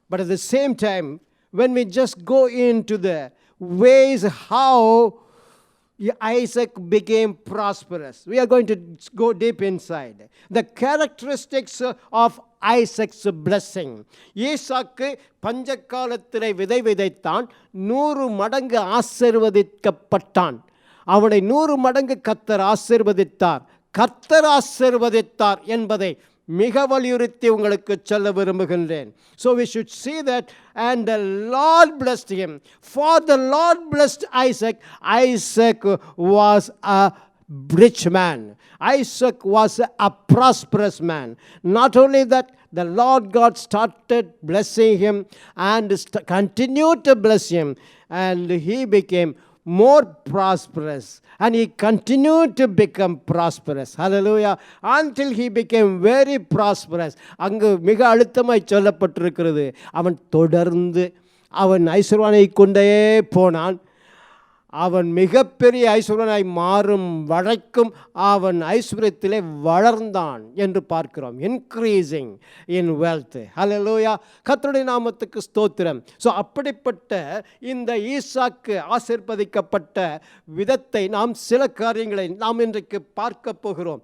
But at the same time, when we just go into the ways how Isaac became prosperous, we are going to go deep inside the characteristics of Isaac's blessing. ஈசாக்கு பஞ்சகாலத்திலே விதை விதைத்தான், 100 மடங்கு ஆசீர்வதிக்கப்பட்டான். அவனை 100 மடங்கு கர்த்தர் ஆசீர்வதித்தார். கர்த்தர் ஆசீர்வதித்தார் என்பதை மிக வலியுறுத்தி உங்களுக்கு சொல்ல விரும்புகின்றேன். So we should see that, and the Lord blessed him. For the Lord blessed Isaac. Isaac was a rich man. Isaac was a prosperous man. Not only that, the Lord God started blessing him and continued to bless him, and he became more prosperous, and he continued to become prosperous. Hallelujah. Until he became very prosperous. அங்கு மிக அழுத்தமாய் சொல்லப்பட்டிருக்கிறது, அவன் தொடர்ந்து அவன் ஐஸ்வர்யனை கொண்டே போனான். அவன் மிகப்பெரிய ஐஸ்வர்யனாய் மாறும் வரைக்கும் அவன் ஐஸ்வர்யத்திலே வளர்ந்தான் என்று பார்க்கிறோம். Increasing in wealth. ஹல்லேலூயா. கர்த்தருடைய நாமத்துக்கு ஸ்தோத்திரம். ஸோ அப்படிப்பட்ட இந்த ஈசாக்கு ஆசீர்வதிக்கப்பட்ட விதத்தை நாம் சில காரியங்களை நாம் இன்றைக்கு பார்க்க போகிறோம்.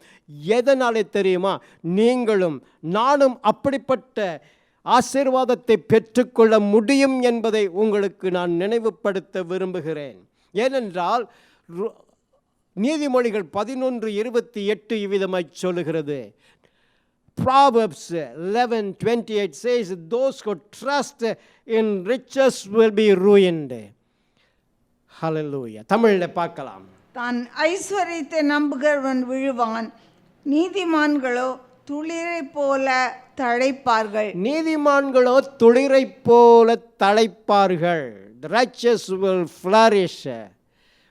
எதனாலே தெரியுமா? நீங்களும் நானும் அப்படிப்பட்ட ஆசீர்வாதத்தை பெற்றுக்கொள்ள முடியும் என்பதை உங்களுக்கு நான் நினைவுபடுத்த விரும்புகிறேன். ஏனென்றால் நீதிமொழிகள் 11:28 இவ்விதமாய் சொல்லுகிறது. Proverbs 11:28 says, those who trust in riches will be ruined. Hallelujah. தமிழில் பார்க்கலாம். தான் ஐஸ்வர்யத்தை நம்புகிறவன் விழுவான், நீதிமான்களோ துளிரை போல தழைப்பார்கள். நீதிமான்களோ துளிரை போல தழைப்பார்கள். The righteous will flourish.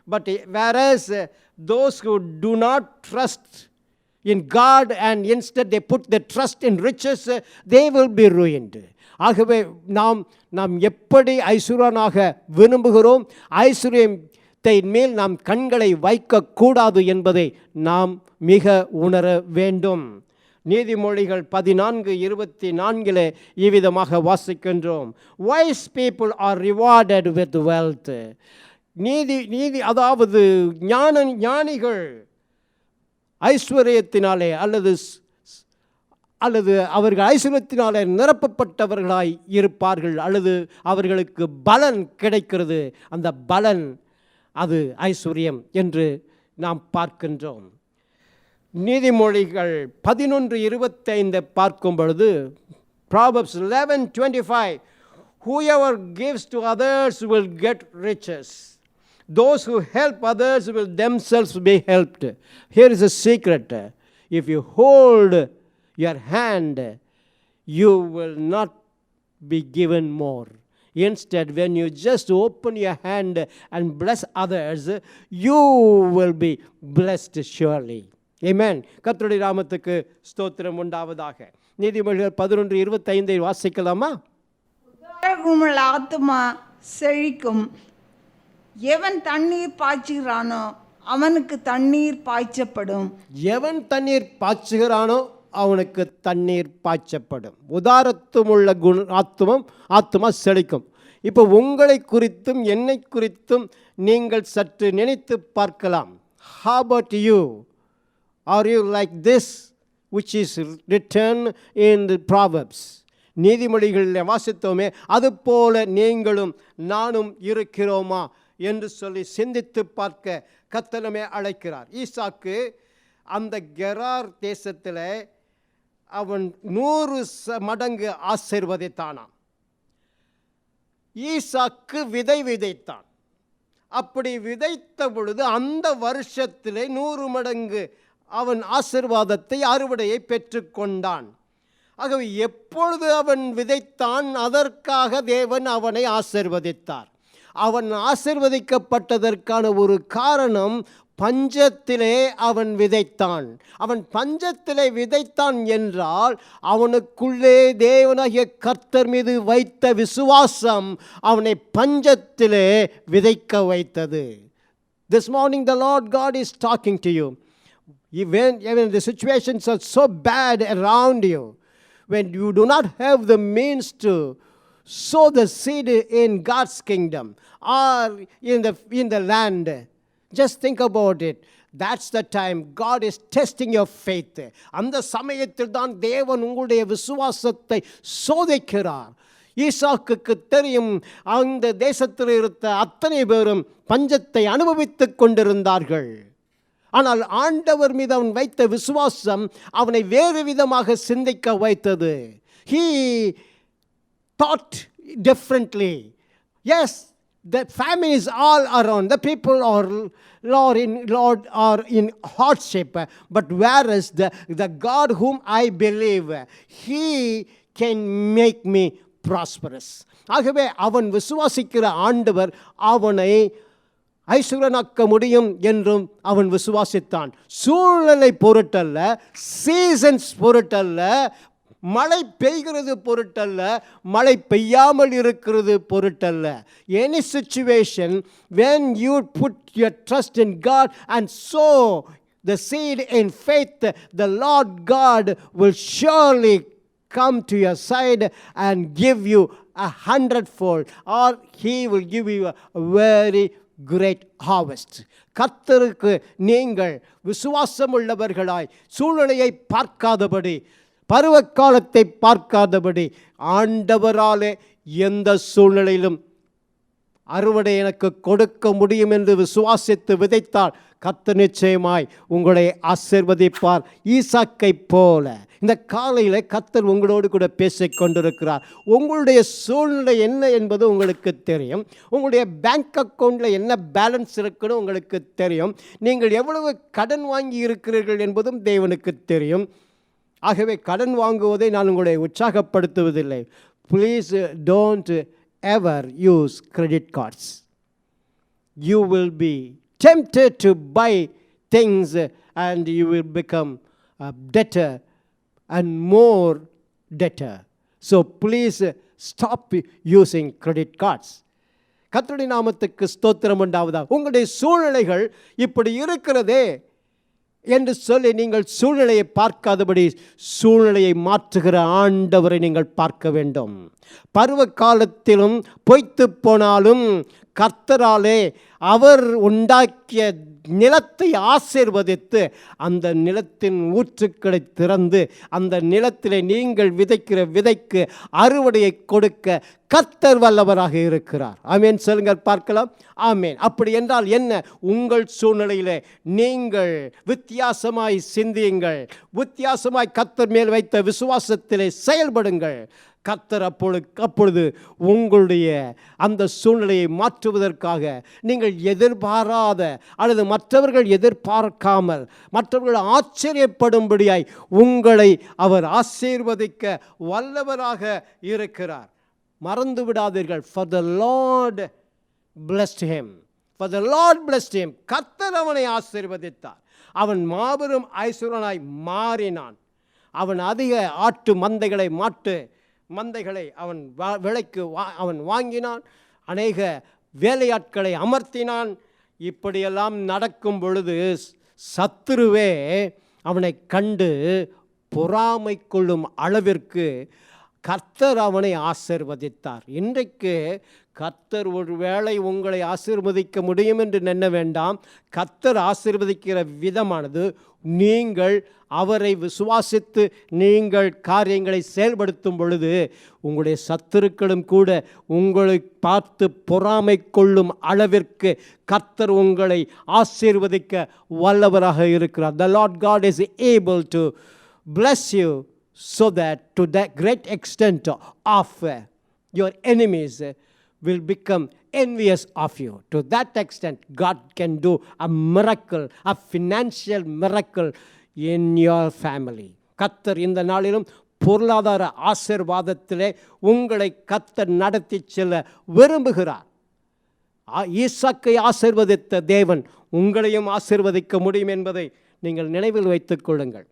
But whereas those who do not trust in God and instead they put their trust in riches, they will be ruined. ஆகவே நாம் எப்படி ஐஸ்வர்யனாக விரும்புகிறோம், ஐஸ்வர்யத்தை மேல் நாம் கண்களை வைக்கக்கூடாது என்பதை நாம் மிக உணர வேண்டும். நீதிமொழிகள் 14:24 இவ்விதமாக வாசிக்கின்றோம். Wise people are rewarded with wealth. நீதி அதாவது ஞானிகள் ஐஸ்வர்யத்தினாலே அல்லது அவர்கள் ஐஸ்வர்யத்தினாலே நிரப்பப்பட்டவர்களாய் இருப்பார்கள், அல்லது அவர்களுக்கு பலன் கிடைக்கிறது. அந்த பலன் அது ஐஸ்வர்யம் என்று நாம் பார்க்கின்றோம். நீதிமொழிகள் 11:25 பார்க்கும் பொழுது Proverbs 11:25 whoever gives to others will get riches. Those who help others will themselves be helped. Here is a secret. If you hold your hand, you will not be given more. Instead, when you just open your hand and bless others, you will be blessed surely. Amen. கர்த்தருடைய நாமத்துக்கு ஸ்தோத்திரம் உண்டாவதாக. நீதிமொழிகள் 11:25 வாசிக்கலாமா? உதாரகுணமுள்ள ஆத்துமா செழிக்கும். எவன் தண்ணீர் பாய்ச்சுகிறானோ அவனுக்கு தண்ணீர் பாய்ச்சப்படும். எவன் தண்ணீர் பாய்ச்சுகிறானோ அவனுக்கு தண்ணீர் பாய்ச்சப்படும். உதாரத்துவமுள்ள ஆத்துமா செழிக்கும். இப்போ உங்களை குறித்தும் என்னை குறித்தும் நீங்கள் சற்று நினைத்து பார்க்கலாம். How about you? Are you like this which is written in the Proverbs? நீதிமொழிகளில் வாசித்தோமே, அதுபோல நீங்களும் நானும் இருக்கிறோமா என்று சொல்லி சிந்தித்து பார்க்க கர்த்தர் அழைக்கிறார். ஈசாக்கு அந்த கெரார் தேசத்தில் அவன் 100 மடங்கு ஆசீர்வதித்தானாம். ஈசாக்கு விதைத்தான். அப்படி விதைத்த பொழுது அந்த வருஷத்திலே 100 மடங்கு அவன் ஆசீர்வாதத்தை அறுவடையை பெற்றுக்கொண்டான். ஆகவே எப்பொழுது அவன் விதைத்தான், அதற்காக தேவன் அவனை ஆசீர்வதித்தார். அவன் ஆசீர்வதிக்கப்பட்டதற்கான ஒரு காரணம், பஞ்சத்திலே அவன் விதைத்தான். அவன் பஞ்சத்திலே விதைத்தான் என்றால் அவனுக்குள்ளே தேவனாகிய கர்த்தர் மீது வைத்த விசுவாசம் அவனை பஞ்சத்திலே விதைக்க வைத்தது. This morning the Lord God is talking to you. Even the situations are so bad around you, when you do not have the means to sow the seed in God's kingdom or in the land, just think about it. That's the time God is testing your faith. அந்த சமயத்தில் தான் தேவன் உங்களுடைய விசுவாசத்தை சோதிக்கிறார். ஈசாக்குக்கு தெரியும், அந்த தேசத்தில் இருந்த அத்தனை பேரும் பஞ்சத்தை அனுபவித்துக் கொண்டிருந்தார்கள். ஆனால் ஆண்டவர் மீது அவன் வைத்த விசுவாசம் அவனை வேறு விதமாக சிந்திக்க வைத்தது. He thought differently. Yes, the famine is all around. The people are in hardship. But whereas the God whom I believe, He can make me prosperous. ஆகவே அவன் விசுவாசிக்கிற ஆண்டவர் அவனை ஐஸ்வர்யனாக்க முடியும் என்றும் அவன் விசுவாசித்தான். சூழ்நிலை பொருட்டல்ல, சீசன்ஸ் பொருட்டல்ல, மழை பெய்கிறது பொருட்டல்ல, மழை பெய்யாமல் இருக்கிறது பொருட்டல்ல. Any situation, when you put your trust in God and sow the seed in faith, the Lord God will surely come to your side and give you 100-fold, or He will give you a very great harvest. கர்த்தருக்கு நீங்கள் விசுவாசம் உள்ளவர்களாய் சூழ்நிலையை பார்க்காதபடி, பருவ காலத்தை பார்க்காதபடி, ஆண்டவராலே எந்த சூழ்நிலையிலும் அறுவடை எனக்கு கொடுக்க முடியும் என்று விசுவாசித்து விதைத்தால் கர்த்தர் நிச்சயமாய் உங்களை ஆசீர்வதிப்பார். ஈசாக்கை போல இந்த காலையில் கர்த்தர் உங்களோடு கூட பேசிக் கொண்டிருக்கிறார். உங்களுடைய சூழ்நிலை என்ன என்பது உங்களுக்கு தெரியும். உங்களுடைய பேங்க் அக்கௌண்ட்டில் என்ன பேலன்ஸ் இருக்குன்னு உங்களுக்கு தெரியும். நீங்கள் எவ்வளவு கடன் வாங்கி இருக்கிறீர்கள் என்பதும் தேவனுக்கு தெரியும். ஆகவே கடன் வாங்குவதை நான் உங்களை உற்சாகப்படுத்துவதில்லை. Please don't ever use credit cards. You will be tempted to buy things and you will become a debtor and more debtor. So please stop using credit cards. கர்த்தருடைய நாமத்துக்கு ஸ்தோத்திரம் உண்டாவதாக. உங்களுடைய சூழ்நிலைகள் இப்படி இருக்கிறதே, என்று சொல்லி நீங்கள் சூழ்நிலையை பார்க்காதபடி சூழ்நிலையை மாற்றுகிற ஆண்டவரை நீங்கள் பார்க்க வேண்டும். பருவ காலத்திலும் பொய்த்து போனாலும் கர்த்தராலே அவர் உண்டாக்கிய நிலத்தை ஆசீர்வதித்து அந்த நிலத்தின் ஊற்றுக்களை திறந்து அந்த நிலத்திலே நீங்கள் விதைக்கிற விதைக்கு அறுவடையை கொடுக்க கர்த்தர் வல்லவராக இருக்கிறார். ஆமேன் சொல்லுங்கள் பார்க்கலாம். ஆமேன். அப்படி என்றால் என்ன? உங்கள் சூழ்நிலையிலே நீங்கள் வித்தியாசமாய் சிந்தியுங்கள், வித்தியாசமாய் கர்த்தர் மேல் வைத்த விசுவாசத்திலே செயல்படுங்கள். கர்த்தர் அப்பொழுது உங்களுடைய அந்த சூழ்நிலையை மாற்றுவதற்காக நீங்கள் எதிர்பாராத அல்லது மற்றவர்கள் எதிர்பார்க்காமல் மற்றவர்கள் ஆச்சரியப்படும்படியாய் உங்களை அவர் ஆசீர்வதிக்க வல்லவராக இருக்கிறார். மறந்து விடாதீர்கள். For the Lord blessed him. For the Lord blessed him. கர்த்தர் அவனை ஆசீர்வதித்தார். அவன் மாபெரும் ஐஸ்வரனாய் மாறினான். அவன் அதிக ஆட்டு மந்தைகளை அவன் விலைக்கு அவன் வாங்கினான். அநேக வேலையாட்களை அமர்த்தினான். இப்படியெல்லாம் நடக்கும் பொழுது சத்துருவே அவனை கண்டு பொறாமை கொள்ளும் அளவிற்கு கர்த்தர் அவனை ஆசீர்வதித்தார். இன்றைக்கு கர்த்தர் ஒரு வேளை உங்களை ஆசீர்வதிக்க முடியும் என்று எண்ண வேண்டாம். கர்த்தர் ஆசீர்வதிக்கிற விதமானது நீங்கள் அவரை விசுவாசித்து நீங்கள் காரியங்களை செயல்படுத்தும் பொழுது உங்களுடைய சத்துருக்களும் கூட உங்களை பார்த்து பொறாமை கொள்ளும் அளவிற்கு கர்த்தர் உங்களை ஆசீர்வதிக்க வல்லவராக இருக்கிறார். The Lord God is able to bless you so that to that great extent of your enemies will become envious of you. To that extent, God can do a miracle, a financial miracle in your family. கர்த்தர் இந்த நாளிலும் பொருளாதார ஆசீர்வாதத்திலே உங்களை கர்த்தர் நடத்தி செல்ல விரும்புகிறார். ஈசாக்கை ஆசீர்வதித்த தேவன் உங்களையும் ஆசீர்வதிக்க முடியும் என்பதை நீங்கள் நினைவில் வைத்துக் கொள்ளுங்கள்.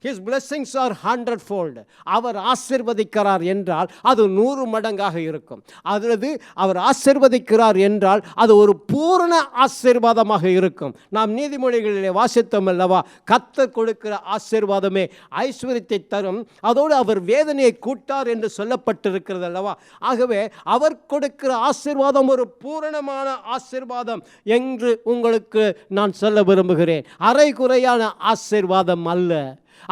His blessings are 100-fold. அவர் ஆசீர்வதிக்கிறார் என்றால் அது 100 மடங்காக இருக்கும். அல்லது அவர் ஆசீர்வதிக்கிறார் என்றால் அது ஒரு பூரண ஆசீர்வாதமாக இருக்கும். நாம் நீதிமொழிகளிலே வாசித்தோம் அல்லவா, கர்த்தர் கொடுக்கிற ஆசீர்வாதமே ஐஸ்வரியத்தை தரும், அதோடு அவர் வேதனையை கூட்டார் என்று சொல்லப்பட்டிருக்கிறது அல்லவா. ஆகவே அவர் கொடுக்கிற ஆசீர்வாதம் ஒரு பூரணமான ஆசீர்வாதம் என்று உங்களுக்கு நான் சொல்ல விரும்புகிறேன். அரைகுறையான ஆசீர்வாதம் அல்ல.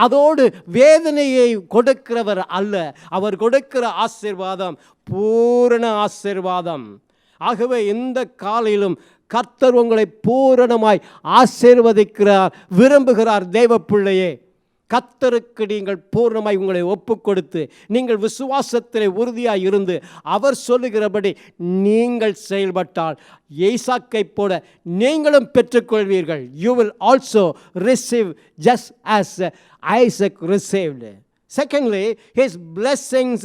அதோடு வேதனையை கொடுக்கிறவர் அல்ல. அவர் கொடுக்கிற ஆசீர்வாதம் பூரண ஆசீர்வாதம். ஆகவே இந்த காலையிலும் கர்த்தர் உங்களை பூரணமாய் ஆசீர்வதிக்கிறார், விரும்புகிறார். தேவ பிள்ளையே, கர்த்தருக்கு நீங்கள் பூர்ணமாய் உங்களை ஒப்பு கொடுத்து நீங்கள் விசுவாசத்திலே உறுதியாய் இருந்து அவர் சொல்லுகிறபடி நீங்கள் செயல்பட்டால் ஈசாக்கை போல நீங்களும் பெற்றுக்கொள்வீர்கள். You will also receive just as Isaac received. Secondly, his blessings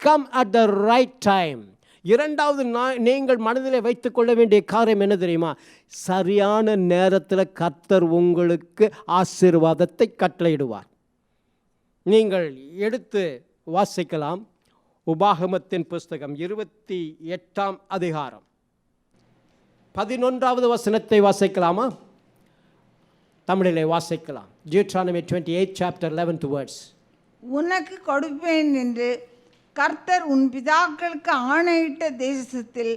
come at the right time. இரண்டாவது நீங்கள் மனதிலே வைத்துக் கொள்ள வேண்டிய காரியம் என்ன தெரியுமா? சரியான நேரத்தில் கர்த்தர் உங்களுக்கு ஆசீர்வாதத்தை கட்டளையிடுவார். நீங்கள் எடுத்து வாசிக்கலாம். உபாகமத்தின் புஸ்தகம் 28ஆம் அதிகாரம் 11வது வசனத்தை வாசிக்கலாமா? தமிழிலே வாசிக்கலாம். Deuteronomy 28 chapter 11 words. உனக்கு கொடுப்பேன் என்று கர்த்தர் உன் பிதாக்களுக்கு ஆணையிட்ட தேசத்தில்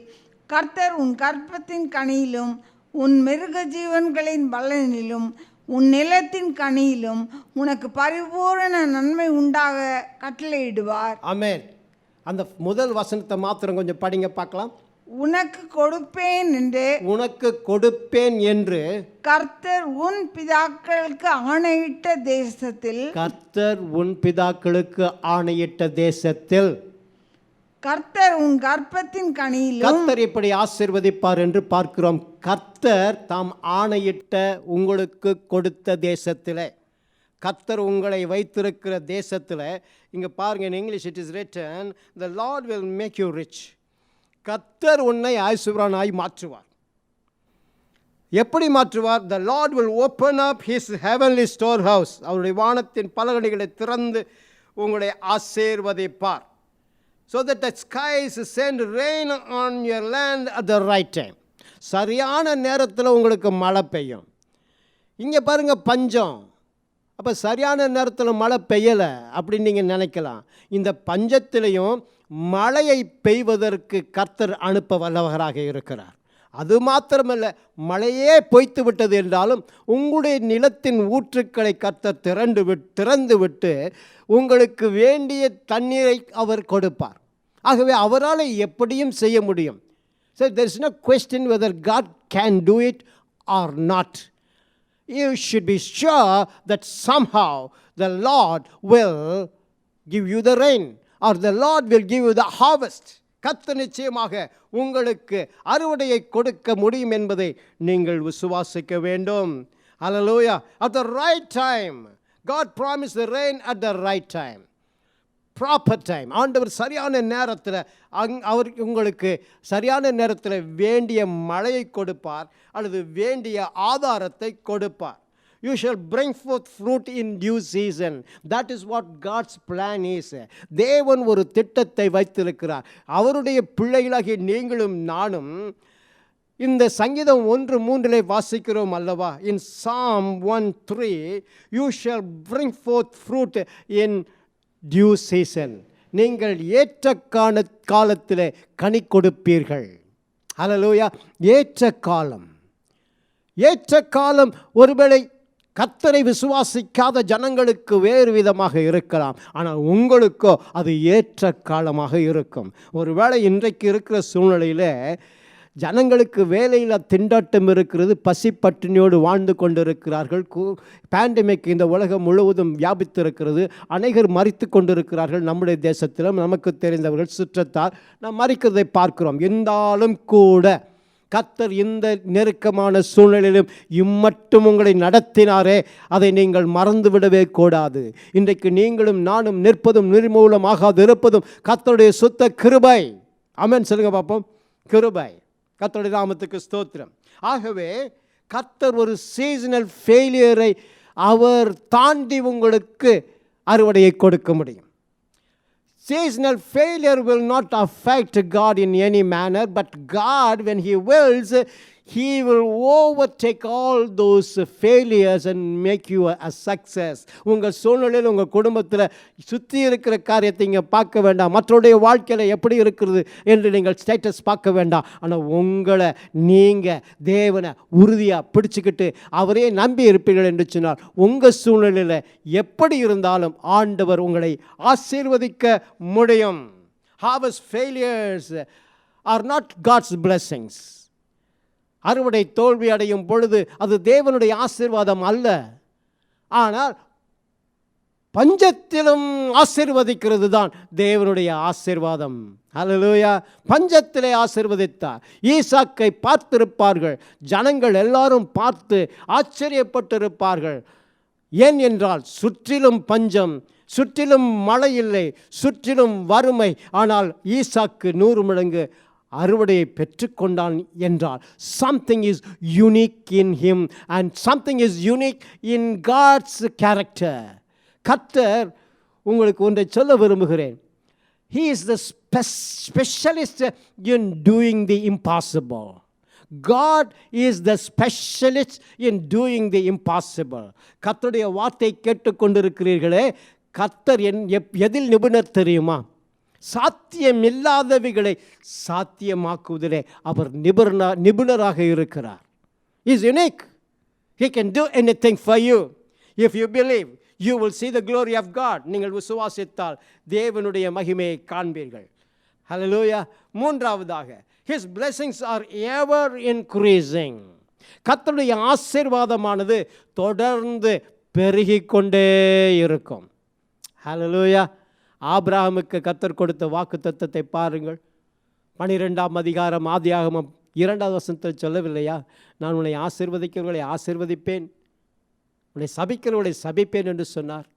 கர்த்தர் உன் கற்பத்தின் கனியிலும் உன் மிருக ஜீவன்களின் பலனிலும் உன் நிலத்தின் கனியிலும் உனக்கு பரிபூரண நன்மை உண்டாக கட்டளையிடுவார். ஆமென். அந்த முதல் வசனத்தை மாத்திரம் கொஞ்சம் படிங்க பார்க்கலாம். உனக்கு கொடுப்பேன் என்று கர்த்தர் உன் பிதாக்களுக்கு ஆணையிட்ட தேசத்தில் கர்த்தர் உன் கர்ப்பத்தின் கனியிலும் கர்த்தர் இப்படி ஆசீர்வதிப்பார் என்று பார்க்கிறோம். கர்த்தர் தாம் ஆணையிட்ட உங்களுக்கு கொடுத்த தேசத்திலே, கர்த்தர் உங்களை வைத்திருக்கிற தேசத்தில், இங்கே பாருங்க, in English it is written, the Lord will make you rich. கர்த்தர் உன்னை ஐஸ்வரனாய் மாற்றுவார். எப்படி மாற்றுவார்? The Lord will open up his heavenly storehouse. அவருடைய வானத்தின் பலகணிகளை திறந்து உங்களை ஆசீர்வதிப்பார். So that the skies send rain on your land at the right time. சரியான நேரத்தில் உங்களுக்கு மழை பெய்யும். இங்கே பாருங்கள் பஞ்சம். அப்போ சரியான நேரத்தில் மழை பெய்யலை அப்படின்னு நீங்கள் நினைக்கலாம். இந்த பஞ்சத்திலையும் மழையை பெய்வதற்கு கர்த்தர் அனுப்ப வல்லவராக இருக்கிறார். அது மாத்திரமல்ல, மழையே பொய்த்து விட்டது என்றாலும் உங்களுடைய நிலத்தின் ஊற்றுக்களை கர்த்தர் திறந்து விட்டு உங்களுக்கு வேண்டிய தண்ணீரை அவர் கொடுப்பார். ஆகவே அவரால் எப்படியும் செய்ய முடியும். So there is no question whether God can do it or not. You should be sure that somehow the Lord will give you the rain or the Lord will give you the harvest. கர்த்தர் நிச்சயமாக உங்களுக்கு அறுவடையை கொடுக்க முடியும் என்பதை நீங்கள் விசுவாசிக்க வேண்டும். Hallelujah. At the right time. God promised the rain at the right time. Proper time. ஆண்டவர் சரியான நேரத்தில் அவர் உங்களுக்கு சரியான நேரத்தில் வேண்டிய மழையை கொடுப்பார் அல்லது வேண்டிய ஆதாரத்தை கொடுப்பார். You shall bring forth fruit in due season. That is what God's plan is. தேவன் ஒரு திட்டத்தை வைத்திருக்கிறார். அவருடைய பிள்ளைகளாகிய நீங்களும் நானும் இந்த சங்கீதம் 1:3 வாசிக்கிறோம் அல்லவா? In Psalm 1:3, you shall bring forth fruit in due season. நீங்கள் ஏற்ற காலத்தில் கனி கொடுப்பீர்கள். ஹல்லேலூயா. ஏற்ற காலம். ஏற்ற காலம் ஒருவேளை கர்த்தரை விசுவாசிக்காத ஜனங்களுக்கு வேறு விதமாக இருக்கலாம். ஆனால் உங்களுக்கோ அது ஏற்ற காலமாக இருக்கும். ஒருவேளை இன்றைக்கு இருக்கிற சூழ்நிலையில் ஜனங்களுக்கு வேலையில் திண்டாட்டம் இருக்கிறது, பசி பட்டினியோடு வாழ்ந்து கொண்டிருக்கிறார்கள். பேண்டமிக் இந்த உலகம் முழுவதும் வியாபித்திருக்கிறது. அநேகர் மரித்து கொண்டிருக்கிறார்கள். நம்முடைய தேசத்திலும் நமக்கு தெரிந்தவர்கள் சுற்றத்தார் நாம் மரிக்கிறதை பார்க்கிறோம். இருந்தாலும் கூட கர்த்தர் இந்த நெருக்கமான சூழ்நிலையிலும் இம்மட்டும் உங்களை நடத்தினாரே, அதை நீங்கள் மறந்துவிடவே கூடாது. இன்றைக்கு நீங்களும் நானும் நிற்பதும் நிர்மூலமாகாது இருப்பதும் கர்த்தருடைய சுத்த கிருபை. ஆமென் சொல்லுங்க பார்ப்போம். கிருபை. கர்த்தருடைய நாமத்துக்கு ஸ்தோத்திரம். ஆகவே கர்த்தர் ஒரு சீசனல் ஃபெயிலியரை அவர் தாண்டி உங்களுக்கு அறுவடையை கொடுக்க முடியும். Seasonal failure will not affect God in any manner, but God, when He wills, He will overtake all those failures and make you a success. உங்கள் சூழ்நிலையில் உங்கள் குடும்பத்தில் சுற்றி இருக்கிற காரியத்தை இங்கே பார்க்க வேண்டாம். மற்றவருடைய வாழ்க்கையில் எப்படி இருக்கிறது என்று நீங்கள் ஸ்டேட்டஸ் பார்க்க வேண்டாம். ஆனால் உங்களை நீங்கள் தேவனை உறுதியாக பிடிச்சிக்கிட்டு அவரே நம்பி இருப்பீர்கள் என்று சொன்னால் உங்கள் சூழ்நிலையில் எப்படி இருந்தாலும் ஆண்டவர் உங்களை ஆசீர்வதிக்க முடியும். Harvest failures are not God's blessings. அறுவடை தோல்வி அடையும் பொழுது அது தேவனுடைய ஆசீர்வாதம் அல்ல. ஆனால் பஞ்சத்திலும் ஆசீர்வதிக்கிறது தான் தேவனுடைய ஆசீர்வாதம். ஹல்லேலூயா. பஞ்சத்திலே ஆசீர்வதித்தார். ஈசாக்கை பார்த்திருப்பார்கள் ஜனங்கள் எல்லாரும் பார்த்து ஆச்சரியப்பட்டிருப்பார்கள். ஏன் என்றால் சுற்றிலும் பஞ்சம், சுற்றிலும் மழை இல்லை, சுற்றிலும் வறுமை. ஆனால் ஈசாக்கு 100 மடங்கு அறுவடையை பெற்றுக்கொண்டான் என்றால் something is unique in him and something is unique in God's character. கர்த்தர் உங்களுக்கு ஒன்றை சொல்ல விரும்புகிறேன். He is the specialist in doing the impossible. God is the specialist in doing the impossible. கர்த்தருடைய வார்த்தை கேட்டுக்கொண்டிருக்கிறீர்களே, கர்த்தர் எதில் நிபுணர் தெரியுமா? சாத்தியமில்லாதவைகளை சாத்தியமாக்குவதிலே அவர் நிபுணராக இருக்கிறார். He is unique. He can do anything for you. If you believe, you will see the glory of God. நீங்கள் விசுவாசித்தால் தேவனுடைய மகிமையை காண்பீர்கள். Hallelujah. மூன்றாவதாக, His blessings are ever increasing. கர்த்தருடைய ஆசீர்வாதமானது தொடர்ந்து பெருகிக்கொண்டே இருக்கும். Hallelujah. ஆபிரகாமுக்கு கர்த்தர் கொடுத்த வாக்குத்தத்தத்தை பாருங்கள். 12ஆம் அதிகாரம் ஆதியாகமம் 2வது வசனத்தில் சொல்லவில்லையா? நான் உன்னை ஆசீர்வதிக்கிறவர்களை ஆசீர்வதிப்பேன், உன்னை சபிக்கிறவர்களை சபிப்பேன் என்று சொன்னார்.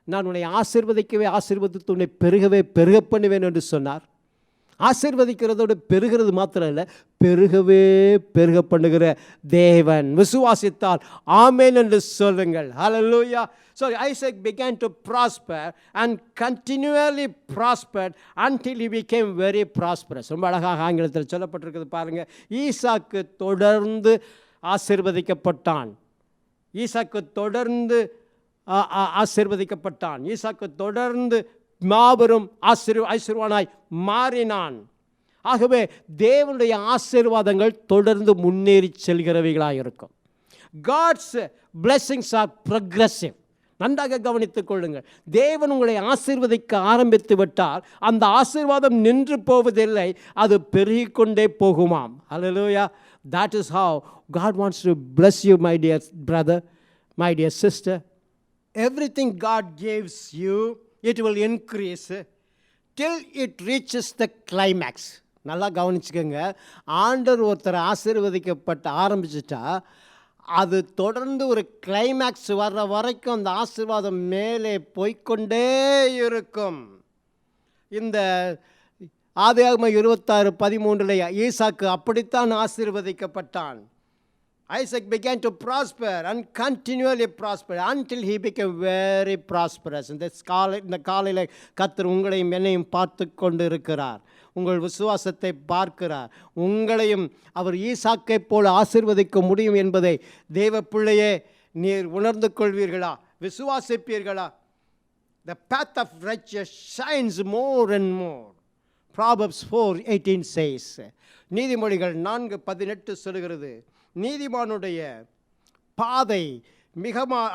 நான் உன்னை ஆசீர்வதிக்கவே ஆசீர்வதித்து உன்னை பெருகவே பெருக பண்ணுவேன் என்று சொன்னார். ஆசீர்வதிக்கிறதோடு பெருகிறது மாத்திரம் இல்லை, பெருகவே பெருக பண்ணுகிற தேவன். விசுவாசித்தால் ஆமென் என்று சொல்லுங்கள். ஹல்லேலூயா. So Isaac began to prosper and continually prospered until he became very prosperous. ரொம்ப அழகாக ஆங்கிலத்தில் சொல்லப்பட்டிருக்கிறது பாருங்கள். ஈசாக்கு தொடர்ந்து ஆசீர்வதிக்கப்பட்டான். ஈசாக்கு தொடர்ந்து ஆசீர்வதிக்கப்பட்டான். ஈசாக்கு தொடர்ந்து மாபெரும் ஐஸ்வர்யவானாய் மாறினான். ஆகவே தேவனுடைய ஆசீர்வாதங்கள் தொடர்ந்து முன்னேறி செல்கிறவைகளாக இருக்கும். God's blessings are progressive. நன்றாக கவனித்துக் கொள்ளுங்கள். தேவன் உங்களை ஆசீர்வதிக்க ஆரம்பித்து விட்டால் அந்த ஆசீர்வாதம் நின்று போவதில்லை, அது பெருகிக்கொண்டே போகுமாம். ஹல்லேலூயா. That is how God wants to bless you, my dear brother, my dear sister. Everything God gives you, it will increase till it reaches the climax. நல்லா கவனிச்சுக்கோங்க. ஆண்டவர் ஒருத்தர் ஆசீர்வதிக்கப்பட்ட ஆரம்பிச்சிட்டா அது தொடர்ந்து ஒரு கிளைமேக்ஸ் வர்ற வரைக்கும் அந்த ஆசீர்வாதம் மேலே போய்க்கொண்டே இருக்கும். இந்த ஆதியாகமம் 26:13 ஈசாக்கு அப்படித்தான் ஆசீர்வதிக்கப்பட்டான். Isaac began to prosper and continually prosper until he became very prosperous. இந்த காலையில் கர்த்தர் உங்களையும் என்னையும் பார்த்து கொண்டு இருக்கிறார். உங்கள் விசுவாசத்தை பார்க்கிறார். உங்களையும் அவர் ஈசாக்கை போல ஆசீர்வதிக்க முடியும் என்பதை தேவ பிள்ளையே நீர் உணர்ந்து கொள்வீர்களா? விசுவாசிப்பீர்களா? The path of righteous shines more and more. Proverbs 4:18 says, நீதிமொழிகள் 4:18 சொல்கிறது, நீதிமானுடைய பாதை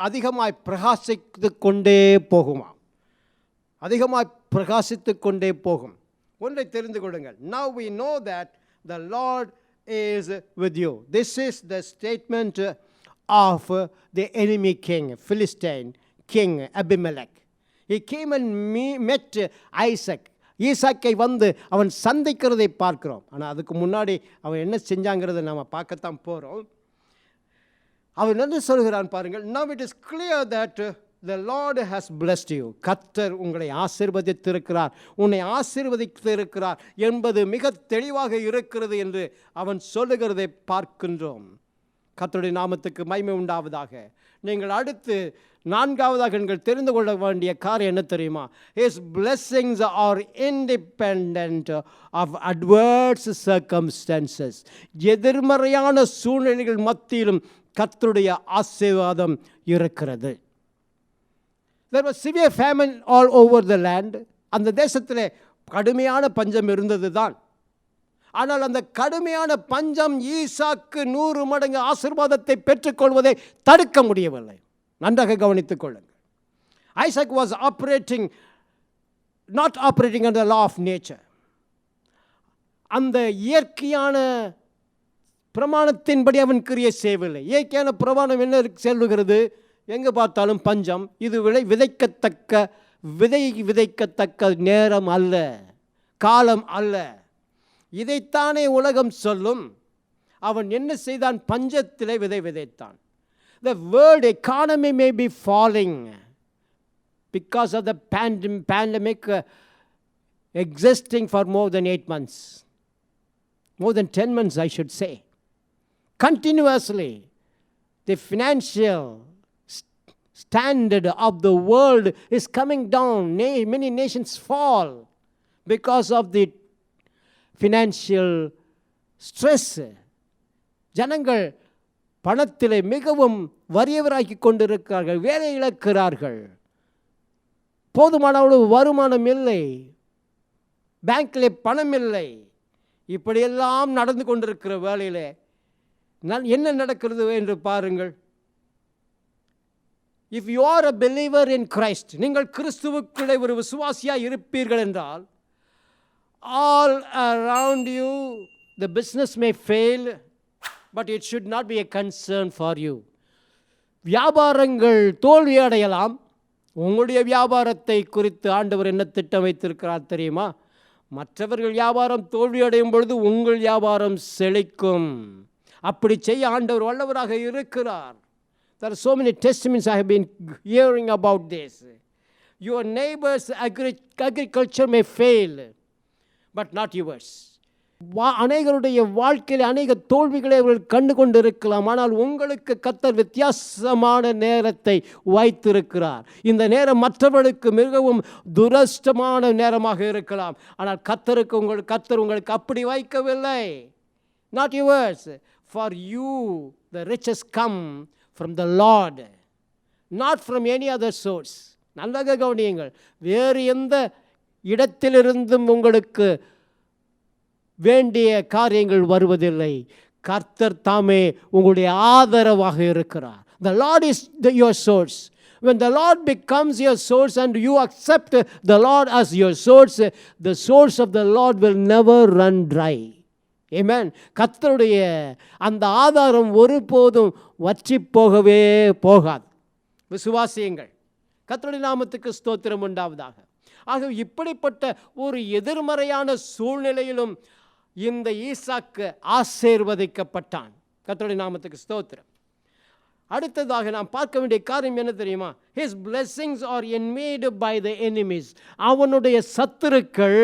அதிகமாய் பிரகாசித்து கொண்டே போகுமா, அதிகமாய் பிரகாசித்து கொண்டே போகும். ஒன்றை தெரிந்து கொள்ளுங்கள். Now we know that the Lord is with you. This is the statement of the enemy king, Philistine king Abimelech. He came and met Isaac. ஈசாக்கை வந்து அவன் சந்திக்கிறதை பார்க்கிறோம். ஆனால் அதுக்கு முன்னாடி அவன் என்ன செஞ்சாங்கிறத நாம் பார்க்கத்தான் போகிறோம். அவன் என்ன சொல்கிறான் பாருங்கள். Now it is clear that the Lord has blessed you. கர்த்தர் உங்களை ஆசீர்வதித்திருக்கிறார், உன்னை ஆசீர்வதித்திருக்கிறார் என்பது மிக தெளிவாக இருக்கிறது என்று அவன் சொல்லுகிறதை பார்க்கின்றோம். கர்த்தருடைய நாமத்துக்கு மகிமை உண்டாவதாக. நீங்கள் அடுத்து 4வதாக நீங்கள் தெரிந்து கொள்ள வேண்டிய காரியம் என்ன தெரியுமா? His blessings are independent of adverse circumstances. எதிர்மறையான சூழ்நிலைகள் மத்தியிலும் கர்த்தருடைய ஆசீர்வாதம் இருக்கிறது. There was severe famine all over the land. அந்த தேசத்திலே கடுமையான பஞ்சம் இருந்தது தான். ஆனால் அந்த கடுமையான பஞ்சம் ஈசாக்கு 100 மடங்கு ஆசீர்வாதத்தை பெற்றுக்கொள்வதை தடுக்க முடியவில்லை. நன்றாக கவனித்துக் கொள்ளுங்கள். Isaac was not operating under the law of nature. அந்த இயற்கையான பிரமாணத்தின்படி அவன் கிரியை செய்யவில்லை. இயற்கையான பிரமாணம் என்ன சொல்லுகிறது? எங்கே பார்த்தாலும் பஞ்சம். இது விதை விதைக்கத்தக்க நேரம் அல்ல, காலம் அல்ல. இதைத்தானே உலகம் சொல்லும். அவன் என்ன செய்தான்? பஞ்சத்திலே விதைத்தான். The world economy may be falling because of the pandemic existing for more than 8 months. More than 10 months, I should say. Continuously, the financial standard of the world is coming down. Many nations fall because of the financial stress. ஜனங்கள் பணத்திலே மிகவும் வறியவராக்கி கொண்டிருக்கிறார்கள், வேலை இழக்கிறார்கள், போதுமான அளவு வருமானம் இல்லை, பேங்க்கில் பணம் இல்லை. இப்படியெல்லாம் நடந்து கொண்டிருக்கிற வேலையில் என்ன நடக்கிறது என்று பாருங்கள். If you are a believer in Christ, நீங்கள் கிறிஸ்துவுக்குள்ளே ஒரு விசுவாசியாக இருப்பீர்கள் என்றால், all around you the business may fail, but it should not be a concern for you. வியாபாரங்கள் தோல்வி அடையலாம். உங்களுடைய வியாபாரத்தை குறித்து ஆண்டவர் என்ன திட்டம் வைத்திருக்கிறார் தெரியுமா? மற்றவர்கள் வியாபாரம் தோல்வி அடையும் பொழுது உங்கள் வியாபாரம் செழிக்கும். அப்படி செய்ய ஆண்டவர் வல்லவராக இருக்கிறார். There are so many testimonies I have been hearing about this. Your neighbor's agriculture may fail, but not yours. அநேகருடைய வாழ்க்கையில் அநேக தோல்விகளை அவர்கள் கண்டு கொண்டு இருக்கலாம். ஆனால் உங்களுக்கு கர்த்தர் வித்தியாசமான நேரத்தை வைத்திருக்கிறார். இந்த நேரம் மற்றவர்களுக்கு மிகவும் துரஷ்டமான நேரமாக இருக்கலாம். ஆனால் கர்த்தர் உங்களுக்கு அப்படி வைக்கவில்லை. Not yours. For you the riches come from the Lord, not from any other source. நன்றாக கவனியுங்கள். வேறு எந்த இடத்திலிருந்தும் உங்களுக்கு வேண்டிய காரியங்கள் வருவதில்லை. கர்த்தர் தாமே உங்களுடைய ஆதரவாக இருக்கிறார். The Lord is your source. When the Lord becomes your source and you accept the Lord as your source, the source of the Lord will never run dry. Amen. கர்த்தருடைய அந்த ஆதாரம் ஒருபோதும் வற்றி போகவே போகாது. விசுவாசியுங்கள். கர்த்தருடைய நாமத்துக்கு ஸ்தோத்திரம் உண்டாவதாக. ஆகவே இப்படிப்பட்ட ஒரு எதிர்மறையான சூழ்நிலையிலும் இந்த ஈசாக்கு ஆசீர்வதிக்கப்பட்டான். கர்த்தருடைய நாமத்துக்கு ஸ்தோத்திரம். அடுத்ததாக நாம் பார்க்க வேண்டிய காரியம் என்ன தெரியுமா? His blessings are invaded by the enemies. அவனுடைய சத்துருக்கள்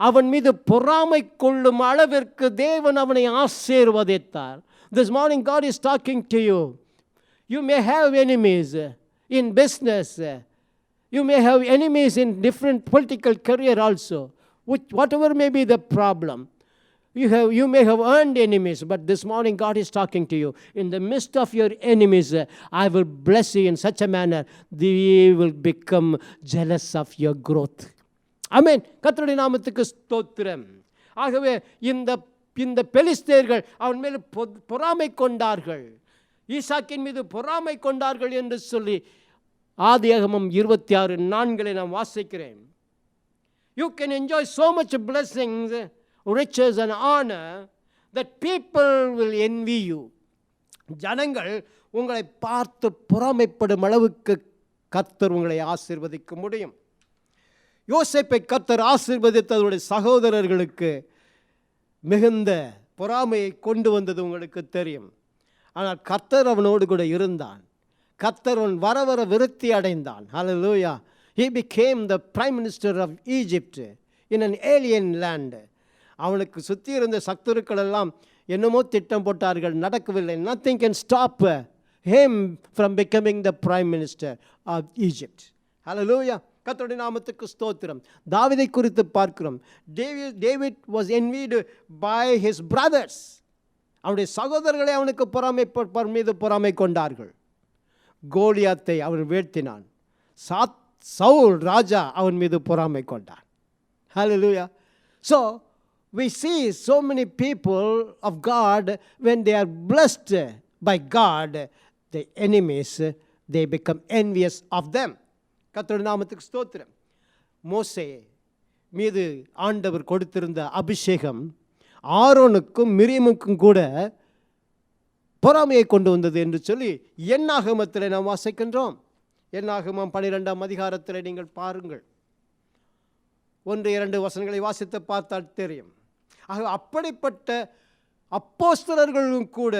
அவன் மீது பொறாமை கொள்ளும் அளவிற்கு தேவன் அவனை ஆசீர்வதித்தார். This morning God is talking to you. You may have enemies in business. You may have enemies in different political career also. Whatever may be the problem. You may have earned enemies, but this morning God is talking to you. In the midst of your enemies, I will bless you in such a manner they will become jealous of your growth. Amen. கர்த்தருடைய நாமத்துக்கு ஸ்தோத்திரம். ஆகவே இந்த பெலிஸ்தேர்கள் அவன் மேல் பொறாமை கொண்டார்கள், ஈசாக்கின் மீது பொறாமை கொண்டார்கள் என்று சொல்லி ஆதியாகமம் 26:4 நாம் வாசிக்கிறேன். You can enjoy so much blessings, riches and honor that people will envy you. ஜனங்கள் உங்களை பார்த்து பொறாமைப்படும் அளவுக்கு கர்த்தர் உங்களை ஆசீர்வதிக்க முடியும். யோசேப்பை கர்த்தர் ஆசீர்வதித்தவருடைய சகோதரர்களுக்கு மிகுந்த பொறாமையை கொண்டு வந்தது உங்களுக்கு தெரியும். ஆனால் கர்த்தர் அவனோடு கூட இருந்தான். கர்த்தர் அவன் வர வர விருத்தி அடைந்தான். Hallelujah. He became the prime minister of Egypt in an alien land. அவனுக்கு சுற்றி இருந்த சத்துருக்கள் எல்லாம் என்னமோ திட்டம் போட்டார்கள், நடக்கவில்லை. Nothing can stop him from becoming the prime minister of Egypt. Hallelujah. கர்த்தருடைய நாமத்துக்கு ஸ்தோத்திரம். தாவீதை குறித்து பார்க்கிறோம். David was envied by his brothers. அவனுடைய சகோதரர்களை அவனுக்கு மீது பொறாமை கொண்டார்கள். கோலியாத்தை அவன் வீழ்த்தினான். சவுல் ராஜா அவன் மீது பொறாமை கொண்டான். Hallelujah. So we see so many people of God, when they are blessed by God, the enemies, they become envious of them. கர்த்தருடைய நாமத்துக்கு ஸ்தோத்திரம். மோசே மீது ஆண்டவர் கொடுத்திருந்த அபிஷேகம் ஆரோனுக்கும் மிரியாமுக்கும் கூட பொறாமையை கொண்டு வந்தது என்று சொல்லி என்னாகமத்தில் நாம் வாசிக்கின்றோம். என்னாகமம் 12ஆம் அதிகாரத்தில் நீங்கள் பாருங்கள். 1-2 வசனங்களை வாசித்து பார்த்தால் தெரியும். ஆக அப்படிப்பட்ட அப்போஸ்தலர்களும் கூட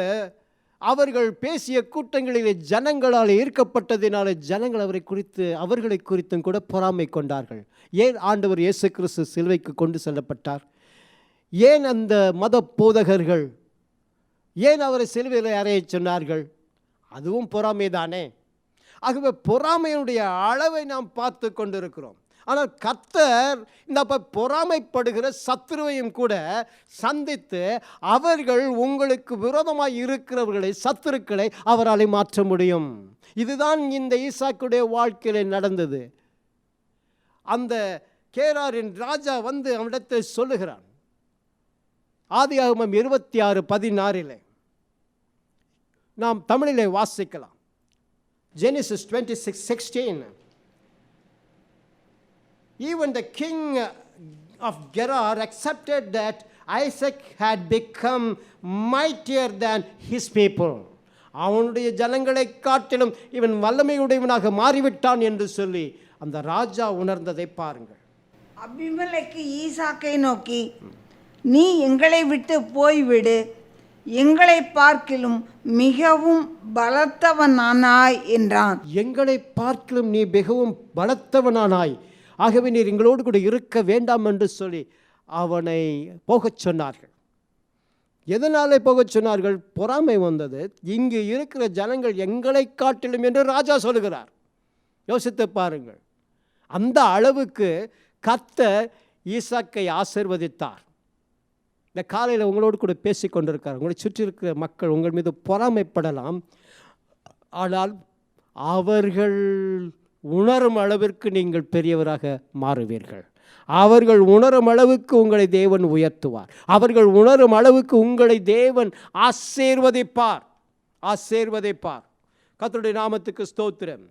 அவர்கள் பேசிய கூட்டங்களிலே ஜனங்களால் ஈர்க்கப்பட்டதினாலே ஜனங்கள் அவர்களை குறித்தும் கூட பொறாமை கொண்டார்கள். ஏன் ஆண்டவர் இயேசு கிறிஸ்து சிலுவைக்கு கொண்டு செல்லப்பட்டார்? ஏன் அந்த மத போதகர்கள் ஏன் அவரை சிலுவையில் அறைய சொன்னார்கள்? அதுவும் பொறாமை தானே. ஆகவே பொறாமையினுடைய அளவை நாம் பார்த்து கொண்டிருக்கிறோம். ஆனால் கர்த்தர் இந்த பொறாமைப்படுகிற சத்துருவையும் கூட சந்தித்து அவர்கள் உங்களுக்கு விரோதமாக இருக்கிறவர்களை, சத்துருக்களை அவரால் மாற்ற முடியும். இதுதான் இந்த ஈசாக்குடைய வாழ்க்கையில் நடந்தது. அந்த கேராரின் ராஜா வந்து அவனிடத்தில் சொல்லுகிறான். ஆதியாகமம் 26:16 நாம் தமிழிலே வாசிக்கலாம். Genesis 26:16. Even the king of Gerar accepted that Isaac had become mightier than his people. அவனுடைய ஜனங்களை காட்டிலும் இவன் வல்லமையுடையவனாக மாறிவிட்டான் என்று சொல்லி அந்த ராஜா உணர்ந்ததை பாருங்கள். அபிமெலேக்கு ஈசாக்கை நோக்கி, நீ எங்களை விட்டு போய்விடு, எங்களை பார்க்கிலும் மிகவும் பலத்தவனானாய் என்றான். எங்களை பார்க்கிலும் நீ மிகவும் பலத்தவனானாய், ஆகவே நீர் எங்களோடு கூட இருக்க வேண்டாம் என்று சொல்லி அவனை போகச் சொன்னார்கள். எதனாலே போகச் சொன்னார்கள்? பொறாமை வந்தது. இங்கு இருக்கிற ஜனங்கள் எங்களை காட்டிலும் என்று ராஜா சொல்லுகிறார். யோசித்து பாருங்கள். அந்த அளவுக்கு கர்த்தர் ஈசாக்கை ஆசீர்வதித்தார். இந்த காலையில் உங்களோடு கூட பேசி கொண்டிருக்கார். உங்களை சுற்றி இருக்கிற மக்கள் உங்கள் மீது பொறாமைப்படலாம். ஆனால் அவர்கள் உணரும் அளவிற்கு நீங்கள் பெரியவராக மாறுவீர்கள். அவர்கள் உணரும் அளவுக்கு உங்களை தேவன் உயர்த்துவார். அவர்கள் உணரும் அளவுக்கு உங்களை தேவன் ஆசீர்வதிப்பார். கர்த்தருடைய நாமத்துக்கு ஸ்தோத்திரம்.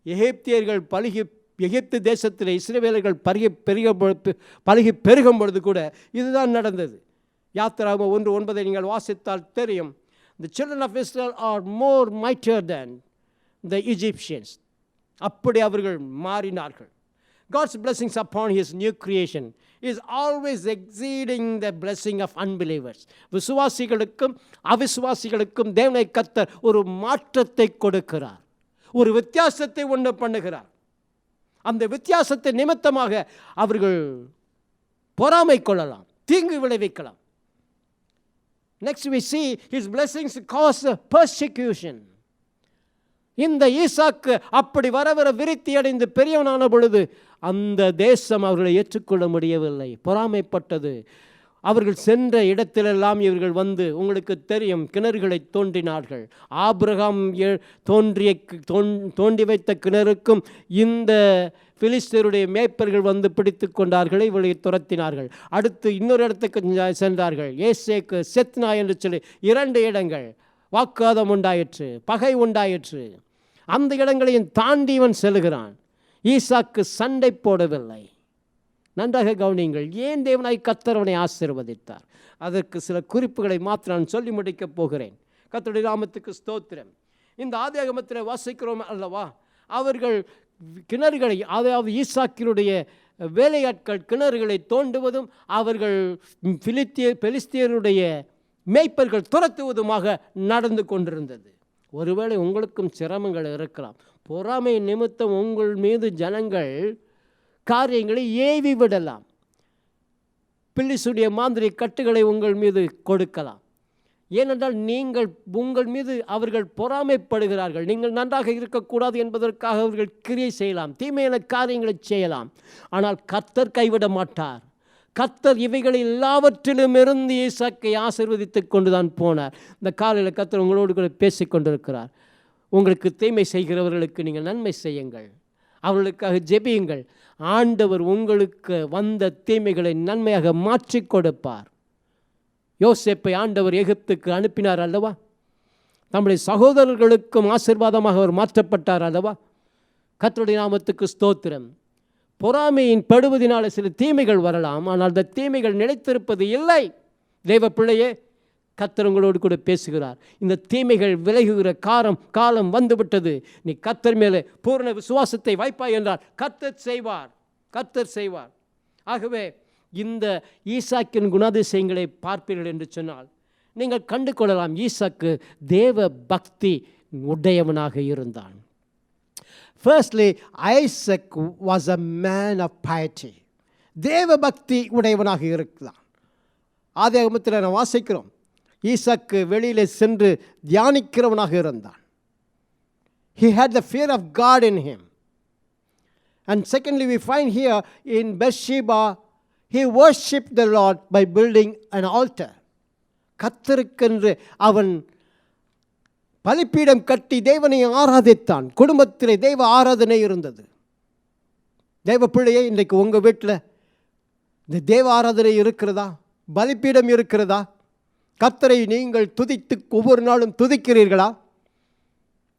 எகிப்தியர்கள் எகிப்து தேசத்தில் இஸ்ரவேலர்கள் பலுகி பெருகும் பொழுது கூட இதுதான் நடந்தது. யாத்திராகமம் 1:9 நீங்கள் வாசித்தால் தெரியும். The children of Israel are more mightier than the Egyptians. அப்படி அவர்கள் மாறினார்கள். God's blessings upon his new creation is always exceeding the blessing of unbelievers. விசுவாசிகளுக்கும் அவிசுவாசிகளுக்கும் தேவனை கர்த்தர் ஒரு மாற்றத்தை கொடுக்கிறார். ஒரு வித்தியாசத்தை உண்டு பண்ணுகிறார். அந்த வித்தியாசத்தை நிமித்தமாக அவர்கள் பொறாமை கொள்ளலாம், தீங்கு விளைவிக்கலாம். Next we see his blessings cause persecution. இந்த ஈசாக்கு அப்படி வர விருத்தி அடைந்து பெரியவனான பொழுது அந்த தேசம் அவர்களை ஏற்றுக்கொள்ள முடியவில்லை, பொறாமைப்பட்டது. அவர்கள் சென்ற இடத்திலெல்லாம் இவர்கள் வந்து, உங்களுக்கு தெரியும், கிணறுகளை தோண்டினார்கள். ஆபிரகாம் தோண்டி வைத்த கிணறுக்கும் இந்த பிலிஸ்தீருடைய மேய்ப்பர்கள் வந்து பிடித்து கொண்டார்கள், இவர்களை துரத்தினார்கள். அடுத்து இன்னொரு இடத்துக்கு சென்றார்கள், ஏசேக்கு செத்னா என்று சொல்லி 2 இடங்கள். வாக்குவாதம் உண்டாயிற்று, பகை உண்டாயிற்று. அந்த இடங்களையும் தாண்டி இவன் செல்கிறான். ஈசாக்கு சண்டை போடவில்லை. நன்றாக கவனியுங்கள், ஏன் தேவனாய் கர்த்தர் அவனை ஆசீர்வதித்தார். அதற்கு சில குறிப்புகளை மாத்திரம் நான் சொல்லி முடிக்கப் போகிறேன். கர்த்தருடைய நாமத்துக்கு ஸ்தோத்திரம். இந்த ஆதியாகமத்தில் வாசிக்கிறோம் அல்லவா, அவர்கள் கிணறுகளை, அதாவது ஈசாக்கினுடைய வேலையாட்கள் கிணறுகளை தோண்டுவதும் அவர்கள் பெலிஸ்தியருடைய மேய்ப்பர்கள் துரத்துவதுமாக நடந்து கொண்டிருந்தது. ஒருவேளை உங்களுக்கும் சிரமங்கள் இருக்கலாம். பொறாமை நிமித்தம் உங்கள் மீது ஜனங்கள் காரியங்களை ஏவி விடலாம். பில்லிசுடைய மாந்திரி கட்டுகளை உங்கள் மீது கொடுக்கலாம். ஏனென்றால் உங்கள் மீது அவர்கள் பொறாமைப்படுகிறார்கள். நீங்கள் நன்றாக இருக்கக்கூடாது என்பதற்காக அவர்கள் கிரியை செய்யலாம், தீமையான காரியங்களை செய்யலாம். ஆனால் கர்த்தர் கைவிட மாட்டார். கர்த்தர் இவைகளை எல்லாவற்றிலும் இருந்து ஈசாக்கை ஆசீர்வதித்து கொண்டு தான் போனார். இந்த காலையில் கர்த்தர் உங்களோடு கூட பேசி கொண்டிருக்கிறார். உங்களுக்கு தீமை செய்கிறவர்களுக்கு நீங்கள் நன்மை செய்யுங்கள், அவர்களுக்காக ஜெபியுங்கள். ஆண்டவர் உங்களுக்கு வந்த தீமைகளை நன்மையாக மாற்றி கொடுப்பார். யோசேப்பை ஆண்டவர் எகிப்துக்கு அனுப்பினார் அல்லவா, நம்முடைய சகோதரர்களுக்கும் ஆசீர்வாதமாக அவர் மாற்றப்பட்டார் அல்லவா. கர்த்தருடைய நாமத்துக்கு ஸ்தோத்திரம். பொறாமையின் படுவதினால சில தீமைகள் வரலாம், ஆனால் அந்த தீமைகள் நிலைத்திருப்பது இல்லை. தேவ பிள்ளையே, கர்த்தர் உங்களோடு கூட பேசுகிறார். இந்த தீமைகள் விலகுகிற காலம் வந்துவிட்டது. நீ கர்த்தர் மேலே பூர்ண விசுவாசத்தை வைப்பாய் என்றால் கர்த்தர் செய்வார். ஆகவே இந்த ஈசாக்கின் குணாதிசயங்களை பார்ப்பீர்கள் என்று சொன்னால் நீங்கள் கண்டு கொள்ளலாம், ஈசாக்கு தேவ பக்தி உடையவனாக இருந்தான். Firstly, Isaac was a man of piety. தேவ பக்தி உடையவனாக இருக்கலாம். ஆதியாகமத்தில் நான் வாசிக்கிறோம், ஈசாக்கு வெளியிலே சென்று தியானிக்கிறவனாக இருந்தான். He had the fear of God in him. And secondly, we find here in Beersheba, he worshipped the Lord by building an altar. கர்த்தருக்கென்று அவன் பலிபீடம் கட்டி தேவனை ஆராதித்தான். குடும்பத்திலே தெய்வ ஆராதனை இருந்தது. தெய்வ பிள்ளையே, இன்றைக்கு உங்கள் வீட்டில் இந்த தேவ ஆராதனை இருக்கிறதா? பலிபீடம் இருக்கிறதா? கர்த்தரை நீங்கள் துதித்து ஒவ்வொரு நாளும் துதிக்கிறீர்களா?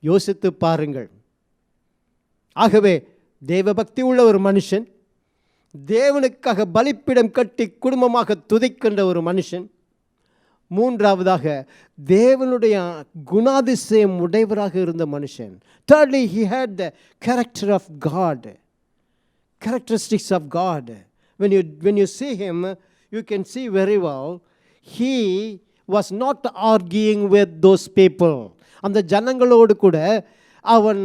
யோசித்து பாருங்கள். ஆகவே தேவ பக்தி உள்ள ஒரு மனுஷன், தேவனுக்காக பலிபீடம் கட்டி குடும்பமாக துதிக்கின்ற ஒரு மனுஷன். மூன்றாவதாக தேவனுடைய குணாதிசயம் உடையவராக இருந்த மனுஷன். Thirdly, he had the character of God, characteristics of God. When you see him, you can see very well he was not arguing with those people. அந்த ஜனங்களோடு கூட அவன்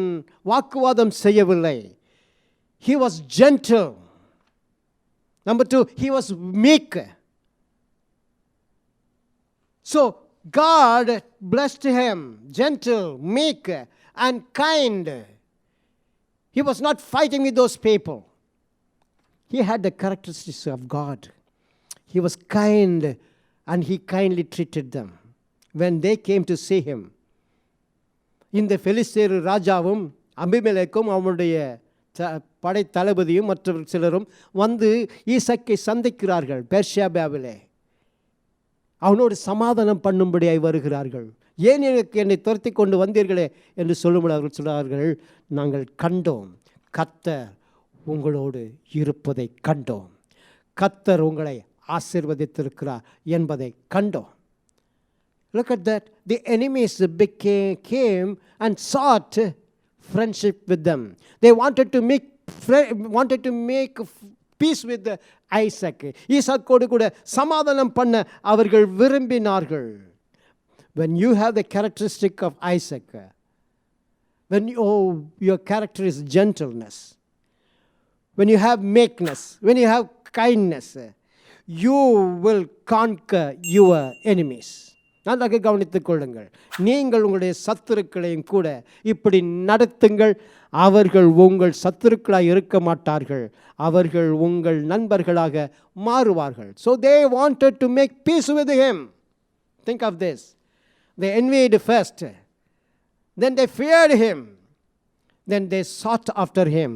வாக்குவாதம் செய்யவில்லை. He was gentle. Number 2, he was meek. So God blessed him, gentle, meek, and kind. He was not fighting with those people. He had the characteristics of God. He was kind, and he kindly treated them when they came to see him. இந்த பெலிஸ்தேர் ராஜாவும் அபிமெலேக்கும் அவனுடைய படை தளபதியும் மற்ற சிலரும் வந்து ஈசாக்கை சந்திக்கிறார்கள் பெர்ஷேபாவிலே. அவனோடு சமாதானம் பண்ணும்படியாய் வருகிறார்கள். ஏன் எனக்கு என்னை துரத்தி கொண்டு வந்தீர்களே என்று சொல்லும்போது அவர்கள் சொல்கிறார்கள், நாங்கள் கண்டோம், கர்த்தர் உங்களோடு இருப்பதை கண்டோம், கர்த்தர் உங்களை ஆசீர்வதித்திருக்கிறார் என்பதை கண்டோம். Look at that. The enemies came and sought friendship with them. They wanted to make peace with Isaac. ஈசாக்கோடு கூட சமாதானம் பண்ண அவர்கள் விரும்பினார்கள். When you have the characteristic of Isaac, when your character is gentleness, when you have meekness, when you have kindness, you will conquer your enemies. நன்றாக கவனித்துக் கொள்ளுங்கள். நீங்கள் உங்களுடைய சத்துருக்களையும் கூட இப்படி நடத்துங்கள். அவர்கள் உங்கள் சத்துருக்களாக இருக்க மாட்டார்கள், அவர்கள் உங்கள் நண்பர்களாக மாறுவார்கள். So they wanted to make peace with him. Think of this. They envied first, then they feared him, then they sought after him,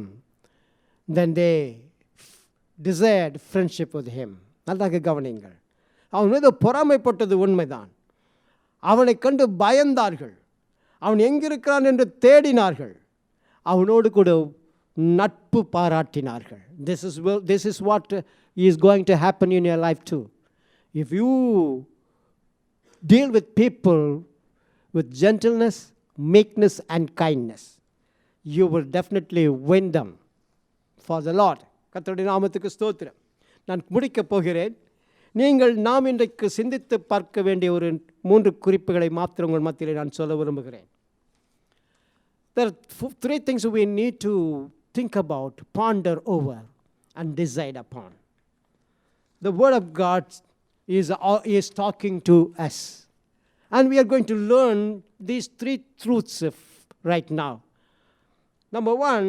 then they desired friendship with him. நன்றாக கவனிங்கள். அவன் மீது பொறாமைப்பட்டது உண்மைதான். அவனை கண்டு பயந்தார்கள், அவன் எங்கிருக்கிறான் என்று தேடினார்கள், அவனோடு கூட நட்பு பாராட்டினார்கள். This is what is going to happen in your life too. If you deal with people with gentleness, meekness and kindness, you will definitely win them for the Lord. கர்த்தருடைய நாமத்துக்கு ஸ்தோத்திரம். நான் முடிக்கப் போகிறேன். நாம் இன்றைக்கு சிந்தித்து பார்க்க வேண்டிய ஒரு 3 குறிப்புகளை மாத்திரம் உங்கள் மத்தியிலே நான் சொல்ல விரும்புகிறேன். There are 3 things we need to think about, ponder over and decide upon. The Word of God is talking to us. And we are going to learn these 3 truths right now. Number 1,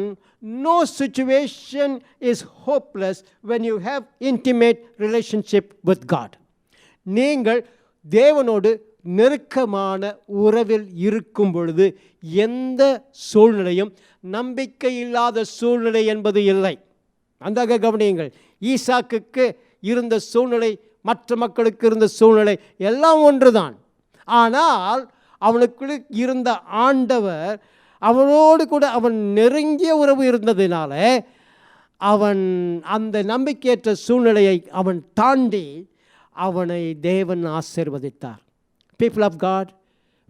no situation is hopeless when you have intimate relationship with God. நீங்கள் தேவனோடு நெருக்கமான உறவில் இருக்கும் பொழுது எந்த சூழ்நிலையும் நம்பிக்கை இல்லாத சூழ்நிலை என்பது இல்லை. நன்றாக கவனியுங்கள். ஈசாக்குக்கு இருந்த சூழ்நிலை, மற்ற மக்களுக்கு இருந்த சூழ்நிலை எல்லாம் ஒன்றுதான். ஆனால் அவனுக்குள்ள இருந்த ஆண்டவர், அவனோடு கூட அவன் நெருங்கிய உறவு இருந்ததினால அவன் அந்த நம்பிக்கையற்ற சூழ்நிலையை அவன் தாண்டி அவனை தேவன் ஆசீர்வதித்தார். People of God,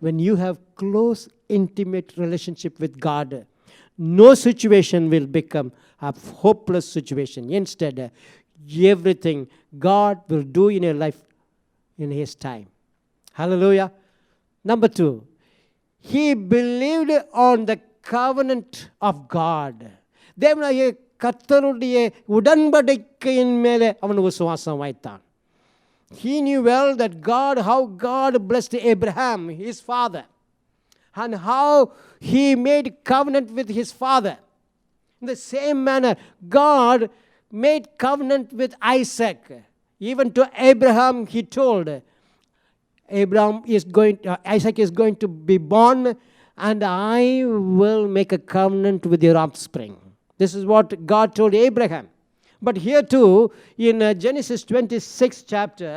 when you have close, intimate relationship with God, no situation will become a hopeless situation. Instead, everything God will do in your life in His time. Hallelujah. Number 2, he believed on the covenant of God. தேவனாகிய கர்த்தருடைய உடன்படிக்கையின் மேலே அவன் விசுவாசம் வைத்தான். He knew well that how God blessed Abraham, his father, and how he made covenant with his father. In the same manner, God made covenant with Isaac. Even to Abraham, he told, Isaac is going to be born, and I will make a covenant with your offspring. This is what God told Abraham. But here too, in Genesis 26 chapter,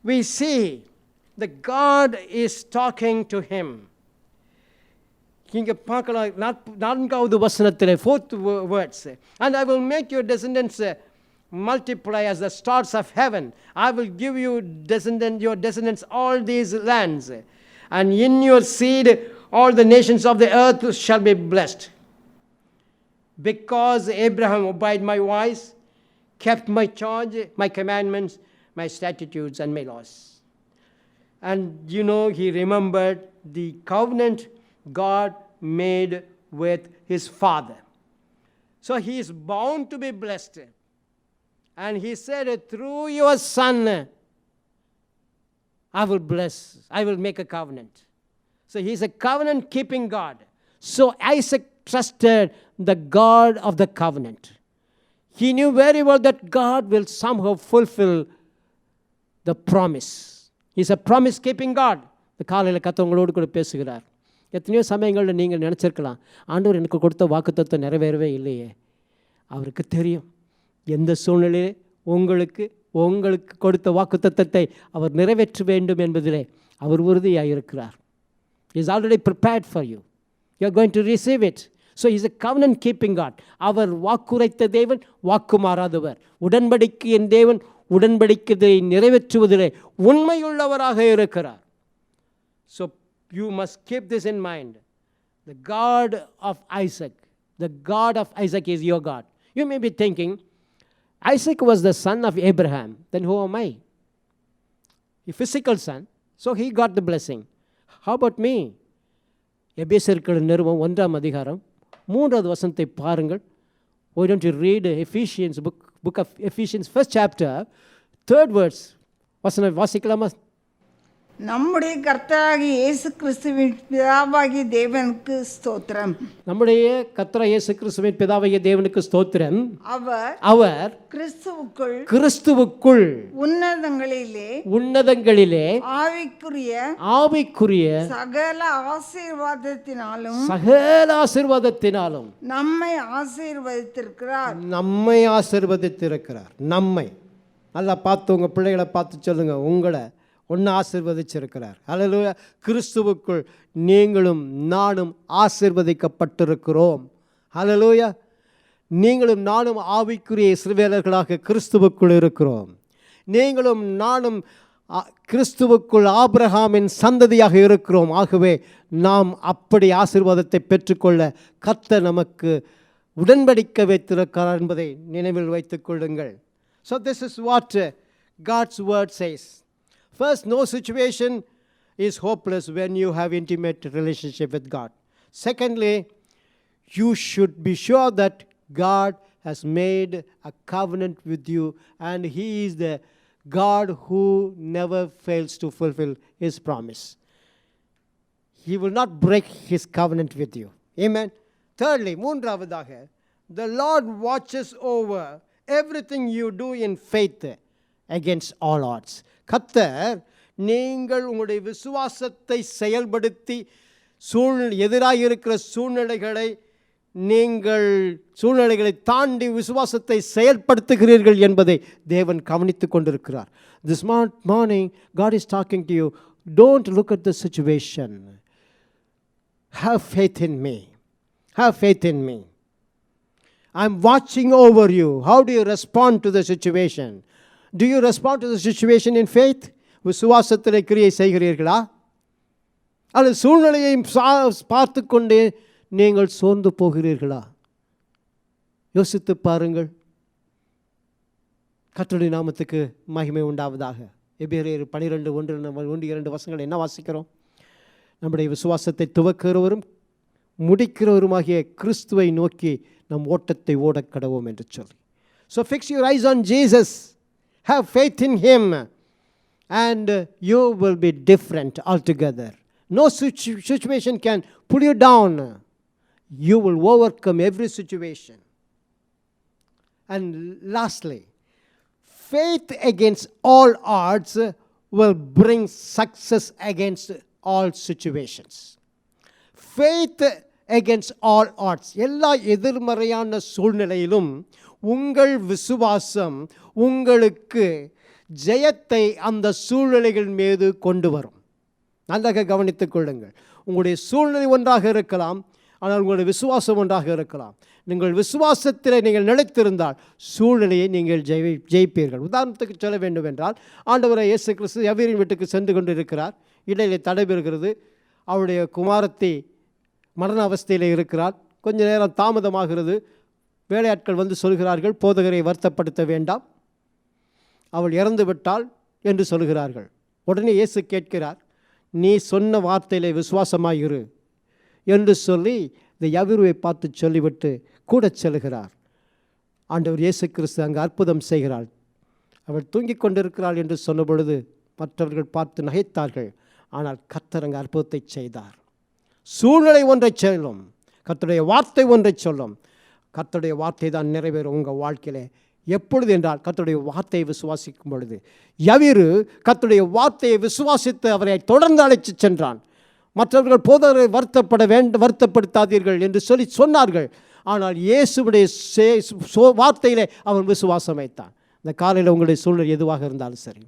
we see that God is talking to him. இங்கே பார்க்கலாம் 4வது வசனத்தில் 4th words, and I will make your descendants multiply as the stars of heaven. I will give you your descendants all these lands, and in your seed all the nations of the earth shall be blessed. Because Abraham obeyed my voice, kept my charge, my commandments, my statutes and my laws. And he remembered the covenant God made with his father. So he is bound to be blessed. And he said, through your son, I will bless, I will make a covenant. So he is a covenant-keeping God. So Isaac trusted the God of the covenant. He knew very well that God will somehow fulfill the promise. He is a promise-keeping God. இந்த காலையில் கர்த்தர் உங்களோடு கூட பேசுகிறார். எத்தனையோ சமயங்களில் நீங்கள் நினச்சிருக்கலாம், ஆண்டவர் எனக்கு கொடுத்த வாக்குத்தத்தம் நிறைவேறவே இல்லையே. அவருக்கு தெரியும் எந்த சூழ்நிலையிலே உங்களுக்கு கொடுத்த வாக்குத்தத்தத்தை அவர் நிறைவேற்ற வேண்டும் என்பதிலே அவர் உறுதியாக இருக்கிறார். He is already prepared for you. You are going to receive it. So he is a covenant keeping God. அவர் வாக்குரைத்த தேவன் வாக்கு மாறாதவர். உடன்படிக்கையின் தேவன் உடன்படிக்கையை நிறைவேற்றுவதிலே உண்மையுள்ளவராக இருக்கிறார். So you must keep this in mind. The God of Isaac is your God. You may be thinking, Isaac was the son of Abraham. Then who am I? A physical son. So he got the blessing. How about me? எபேசியர்கள் நிருபம் 1ஆம் அதிகாரம் 3வது வசனத்தை பாருங்கள். Why don't you read Ephesians book of Ephesians 1st chapter 3rd verse. வசனம் வாசிக்கலாமா? நம்முடைய கர்த்தராகிய இயேசு கிறிஸ்துவின் பிதாவாகிய தேவனுக்கு ஸ்தோத்திரம். நம்முடைய கர்த்தராகிய இயேசு கிறிஸ்துவின் பிதாவாகிய தேவனுக்கு ஸ்தோத்திரம். அவர் கிறிஸ்துவுக்குள் உன்னதங்களிலே ஆவிக்குரிய சகல ஆசீர்வாதத்தினாலும் நம்மை ஆசீர்வதித்திருக்கிறார். நம்மை நல்லா பார்த்து உங்கள் பிள்ளைகளை பார்த்து சொல்லுங்க, உங்களை ஒன்று ஆசீர்வதிச்சிருக்கிறார். அல்லேலூயா. கிறிஸ்துவுக்குள் நீங்களும் நானும் ஆசீர்வதிக்கப்பட்டிருக்கிறோம். அல்லேலூயா. நீங்களும் நானும் ஆவிக்குரிய இஸ்ரவேலர்களாக கிறிஸ்துவுக்குள் இருக்கிறோம். நீங்களும் நானும் கிறிஸ்துவுக்குள் ஆபிரகாமின் சந்ததியாக இருக்கிறோம். ஆகவே நாம் அப்படி ஆசீர்வாதத்தை பெற்றுக்கொள்ள கர்த்தர் நமக்கு உடன்படிக்கை வைத்திருக்கிறார் என்பதை நினைவில் வைத்துக் கொள்ளுங்கள். So this is what God's word says. First, no situation is hopeless when you have intimate relationship with God. Secondly, you should be sure that God has made a covenant with you and He is the God who never fails to fulfill His promise. He will not break His covenant with you. Amen. Thirdly, மூன்றாவதாக, the Lord watches over everything you do in faith against all odds. கர்த்தர் நீங்கள் உங்களுடைய விசுவாசத்தை செயல்படுத்தி எதிராக இருக்கிற சூழ்நிலைகளை தாண்டி விசுவாசத்தை செயல்படுத்துகிறீர்கள் என்பதை தேவன் கவனித்து கொண்டிருக்கிறார். This morning God is talking to you. Don't look at the situation. Have faith in me. Have faith in me. I'm watching over you. How do you respond to the situation? Do you respond to the situation in faith? விசுவாசத்திலே கிரியை செய்கிறீர்களா? அல்லது சூழ்நிலையை பார்த்து கொண்டே நீங்கள் சோர்ந்து போகிறீர்களா? யோசித்து பாருங்கள். கர்த்தருடைய நாமத்துக்கு மகிமை உண்டாவதாக. எபிரேயர் 12:1-2 வசனங்கள் என்ன வாசிக்கிறோம்? நம்முடைய விசுவாசத்தை துவக்குகிறவரும் முடிக்கிறவருமாகிய கிறிஸ்துவை நோக்கி நம் ஓட்டத்தை ஓடக் கடவோம் என்று சொல்லி. So fix your eyes on Jesus. Have faith in Him and you will be different altogether. No situation can pull you down. You will overcome every situation. And lastly, faith against all odds will bring success against all situations. Faith against all odds. எல்லா எதிர்மறையான சூழ்நிலையிலும் உங்கள் விசுவாசம் உங்களுக்கு ஜெயத்தை அந்த சூழ்நிலைகள் மீது கொண்டு வரும். நன்றாக கவனித்துக் கொள்ளுங்கள். உங்களுடைய சூழ்நிலை ஒன்றாக இருக்கலாம், ஆனால் உங்களுடைய விசுவாசம் ஒன்றாக இருக்கலாம். நீங்கள் விசுவாசத்தில் நீங்கள் நிலைத்திருந்தால் சூழ்நிலையை நீங்கள் ஜெயிப்பீர்கள். உதாரணத்துக்கு சொல்ல வேண்டும் என்றால், ஆண்டவராகிய இயேசு கிறிஸ்து எவரின் வீட்டுக்கு சென்று கொண்டு இருக்கிறார். இடையிலே தடைபெறுகிறது. அவருடைய குமாரத்தி மரண அவஸ்தையில் இருக்கிறார். கொஞ்ச நேரம் தாமதமாகிறது. வேலையாட்கள் வந்து சொல்கிறார்கள், போதகரை வருத்தப்படுத்த வேண்டாம், அவள் இறந்து விட்டாள் என்று சொல்கிறார்கள். உடனே இயேசு கேட்கிறார், நீ சொன்ன வார்த்தையிலே விசுவாசமாயிரு என்று சொல்லி இந்த யவிருவை பார்த்து சொல்லிவிட்டு கூட செல்கிறார். ஆண்டவர் இயேசு கிறிஸ்து அங்கு அற்புதம் செய்கிறாள். அவள் தூங்கிக் கொண்டிருக்கிறாள் என்று சொன்ன பொழுது மற்றவர்கள் பார்த்து நகைத்தார்கள். ஆனால் கர்த்தர் அங்கு அற்புதத்தை செய்தார். சூழ்நிலை ஒன்றை சொல்லும், கர்த்தருடைய வார்த்தை ஒன்றை சொல்லும். கர்த்தருடைய வார்த்தை தான் நிறைவேறும் உங்கள் வாழ்க்கையிலே. எப்பொழுது என்றால் கர்த்தருடைய வார்த்தையை விசுவாசிக்கும் பொழுது. யவிரு கர்த்தருடைய வார்த்தையை விசுவாசித்து அவரை தொடர்ந்து அழைத்து சென்றான். மற்றவர்கள் போதகரை வருத்தப்படுத்தாதீர்கள் என்று சொல்லி சொன்னார்கள். ஆனால் இயேசுவுடைய வார்த்தையிலே அவன் விசுவாசம் வைத்தான். இந்த காலையில் உங்களுடைய சூழ்நிலை எதுவாக இருந்தாலும் சரி,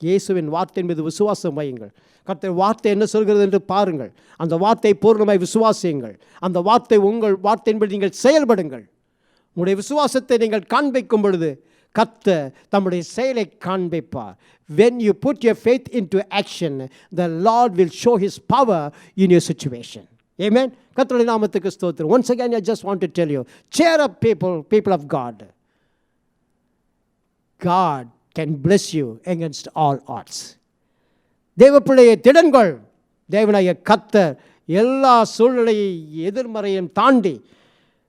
இயேசுவின் வார்த்தையின் மீது விசுவாசம் வையுங்கள். கர்த்தர் வார்த்தை என்ன சொல்கிறது என்று பாருங்கள். அந்த வார்த்தை பூர்ணமாய் விசுவாசியுங்கள். அந்த வார்த்தை உங்கள் வார்த்தையின்படி நீங்கள் செயல்படுங்கள். உங்களுடைய விசுவாசத்தை நீங்கள் காண்பிக்கும் பொழுது கர்த்தர் தம்முடைய செயலை காண்பிப்பார். When you put your faith into action, the Lord will show His power in your situation. Amen. கர்த்தருடைய நாமத்துக்கு ஸ்தோத்திரம். Once again, I just want to tell you, cheer up people of God. God can bless you against all odds. தேவ பிள்ளையை திடன்கள். தேவனாகிய கர்த்தர் எல்லா சூழ்நிலையை எதிர்மறையும் தாண்டி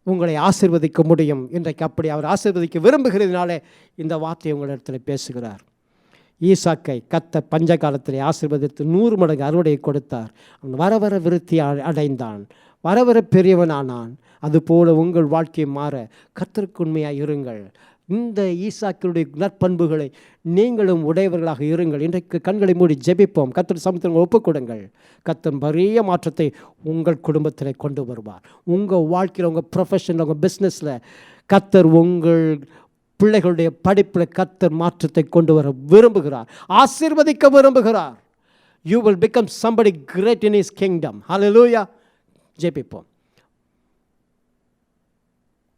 உங்களை ஆசீர்வதிக்க முடியும். இன்றைக்கு அப்படி அவர் ஆசீர்வதிக்க விரும்புகிறதுனாலே இந்த வார்த்தையை உங்களிடத்தில் பேசுகிறார். ஈசாக்கை கர்த்தர் பஞ்ச காலத்திலே ஆசீர்வதித்து 100 மடங்கு அறுவடையை கொடுத்தார். அவன் வர வர விருத்தி அடைந்தான், வர வர பெரியவனானான். அதுபோல உங்கள் வாழ்க்கை மாற கர்த்தருக்கு உண்மையாக இருங்கள். இந்த ஈசாக்கினுடைய நற்பண்புகளை நீங்களும் உடையவர்களாக இருங்கள். இன்றைக்கு கண்களை மூடி ஜெபிப்போம். கர்த்தர் சமூகத்தில் ஒப்புக் கொடுங்கள். கர்த்தர் பெரிய மாற்றத்தை உங்கள் குடும்பத்தில் கொண்டு வருவார். உங்கள் வாழ்க்கையில், உங்கள் ப்ரொஃபஷனில், உங்கள் பிஸ்னஸில் கர்த்தர் உங்கள் பிள்ளைகளுடைய படிப்பில் கர்த்தர் மாற்றத்தை கொண்டு வர விரும்புகிறார். ஆசீர்வதிக்க விரும்புகிறார். You will become somebody great in His kingdom. Hallelujah. ஜெபிப்போம்.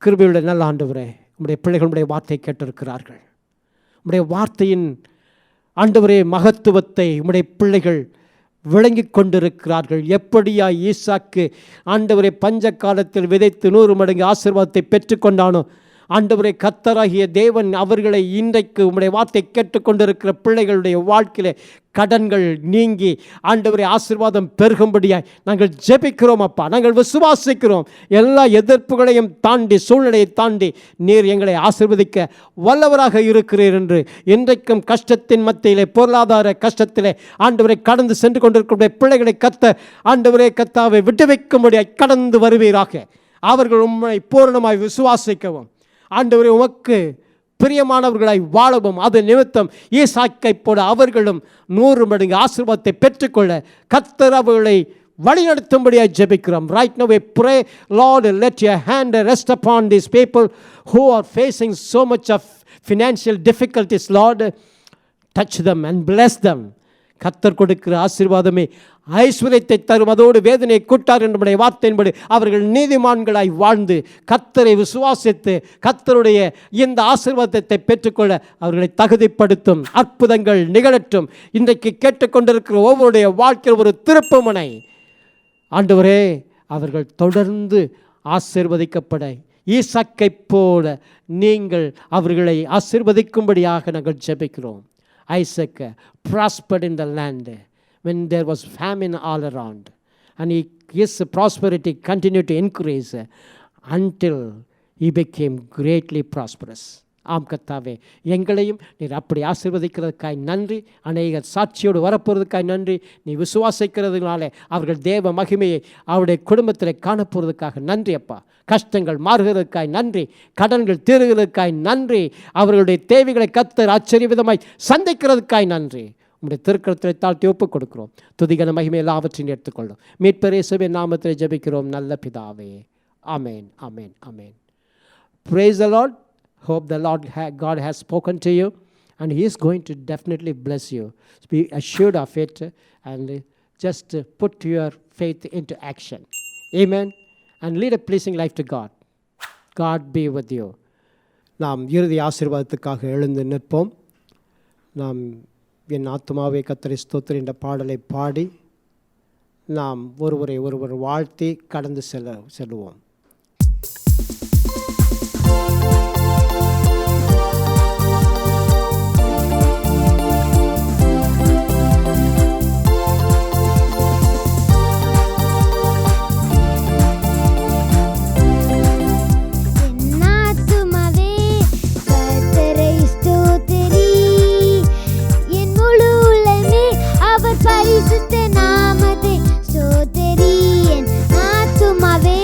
கிருபையுள்ள நல்ல ஆண்டவரே, உம்முடைய பிள்ளைகளுடைய வார்த்தை கேட்டிருக்கிறார்கள். உம்முடைய வார்த்தையின் ஆண்டவரே மகத்துவத்தை உம்முடைய பிள்ளைகள் விளங்கி கொண்டிருக்கிறார்கள். எப்படியா ஈசாக்கு ஆண்டவரை பஞ்ச காலத்தில் விதைத்து 100 மடங்கு ஆசீர்வாதத்தை பெற்றுக்கொண்டானோ, ஆண்டவரே கர்த்தராகிய தேவன் அவர்களை இன்றைக்கு உம்முடைய வார்த்தை கேட்டுக்கொண்டிருக்கிற பிள்ளைகளுடைய வாழ்க்கையிலே கடன்கள் நீங்கி ஆண்டவரே ஆசீர்வாதம் பெருகும்படியாய் நாங்கள் ஜெபிக்கிறோம் அப்பா. நாங்கள் விசுவாசிக்கிறோம். எல்லா எதிர்ப்புகளையும் தாண்டி, சூழ்நிலையை தாண்டி நீர் எங்களை ஆசீர்வதிக்க வல்லவராக இருக்கிறீர் என்று இன்றைக்கும் கஷ்டத்தின் மத்தியிலே, பொருளாதார கஷ்டத்திலே ஆண்டவரை கடந்து சென்று கொண்டிருக்கிற பிள்ளைகளை கர்த்தர் ஆண்டவரே கர்த்தாவை விட்டு வைக்கும்படியாய் கடந்து வருவீராக. அவர்கள் உம்மை பூரணமாய் விசுவாசிக்கவும் ஆண்டவரே உமக்கு பிரியமானவர்களாய் வாழவும், அது நிமித்தம் ஈசாக்கை போல அவர்களும் 100 மடங்கு ஆசீர்வாதத்தை பெற்றுக்கொள்ள கர்த்தர் அவர்களை வழிநடத்தும்படியாக ஜெபிக்கிறோம். Right now we pray, Lord, let your hand rest upon these people who are facing so much of financial difficulties. Lord, touch them and bless them. கர்த்தர் கொடுக்கிற ஆசீர்வாதமே ஐஸ்வர்யத்தை தரும், அதோடு வேதனையை கூட்டார் என்படைய வார்த்தையின்படி அவர்கள் நீதிமான்களாய் வாழ்ந்து கர்த்தரை விசுவாசித்து கர்த்தருடைய இந்த ஆசீர்வாதத்தை பெற்றுக்கொள்ள அவர்களை தகுதிப்படுத்தும். அற்புதங்கள் நிகழட்டும். இன்றைக்கு கேட்டுக்கொண்டிருக்கிற ஒவ்வொருடைய வாழ்க்கையில் ஒரு திருப்புமுனை ஆண்டவரே, அவர்கள் தொடர்ந்து ஆசீர்வதிக்கப்பட ஈசாக்கை போல நீங்கள் அவர்களை ஆசீர்வதிக்கும்படியாக நாங்கள் ஜெபிக்கிறோம். Isaac prospered in the land when there was famine all around, and his prosperity continued to increase until he became greatly prosperous. ஆம் கர்த்தாவே, எங்களையும் நீர் அப்படி ஆசீர்வதிக்கிறதுக்காய் நன்றி. அநேகர் சாட்சியோடு வரப்போகிறதுக்காய் நன்றி. நீ விசுவாசிக்கிறதுனாலே அவர்கள் தேவ மகிமையை அவருடைய குடும்பத்தில் காணப்போகிறதுக்காக நன்றி அப்பா. கஷ்டங்கள் மாறுகிறதுக்காய் நன்றி. கடன்கள் தீருகிறதுக்காய் நன்றி. அவர்களுடைய தேவைகளை கர்த்தர் ஆச்சரியவிதமாய் சந்திக்கிறதுக்காய் நன்றி. உங்களுடைய திருக்கரத்தை தாழ்த்தி ஒப்புக் கொடுக்கிறோம். துதிகன மகிமை எல்லாவற்றையும் எடுத்துக்கொள்ளும். மீட்பர் இயேசுவின் நாமத்தில் ஜெபிக்கிறோம் நல்ல பிதாவே. ஆமென், ஆமென், ஆமென். Praise the Lord. Hope the Lord God has spoken to you, and He is going to definitely bless you. Be assured of it, and just put your faith into action. Amen. And lead a pleasing life to God. God be with you. நாம் இறுதி ஆசீர்வாதத்துக்காக எழுந்து நிற்போம். நாம் என் ஆத்துமாவே கர்த்தரை ஸ்தோத்திரம் என்ற பாடலை பாடி நாம் ஒருவர் வாழ்த்தி கடந்து செல்லுவோம். பரிசுத்த நாமத்தை ஸ்தோத்திரி. என் ஆத்துமாவே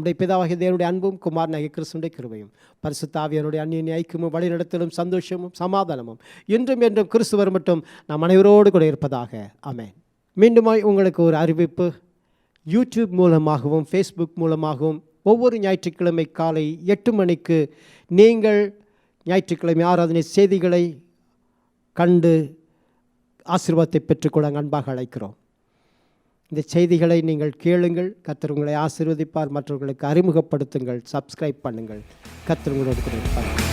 நம்முடைய பிதாவாகிய தேவனுடைய அன்பும் குமாரனாகிய கிறிஸ்துவினுடைய கிருபையும் பரிசுத்த ஆவியானுடைய அந்நிய ஐக்கியமும் வழிநடத்தலும் சந்தோஷமும் சமாதானமும் இன்றும் என்றும் கிறிஸ்துவர் மட்டும் நாம் அனைவரோடு கூட இருப்பதாக. ஆமென். மீண்டுமாய் உங்களுக்கு ஒரு அறிவிப்பு. யூடியூப் மூலமாகவும் ஃபேஸ்புக் மூலமாகவும் ஒவ்வொரு ஞாயிற்றுக்கிழமை காலை 8 மணிக்கு நீங்கள் ஞாயிற்றுக்கிழமை ஆராதனை செய்திகளை கண்டு ஆசீர்வாதத்தை பெற்றுக்கொள்ள அன்பாக அழைக்கிறோம். இந்த செய்திகளை நீங்கள் கேளுங்கள். கர்த்தர் உங்களை ஆசீர்வதிப்பார். மற்றவர்களுக்கு அறிமுகப்படுத்துங்கள். சப்ஸ்கிரைப் பண்ணுங்கள். கர்த்தர் உங்களோடு கூட இருப்பார்.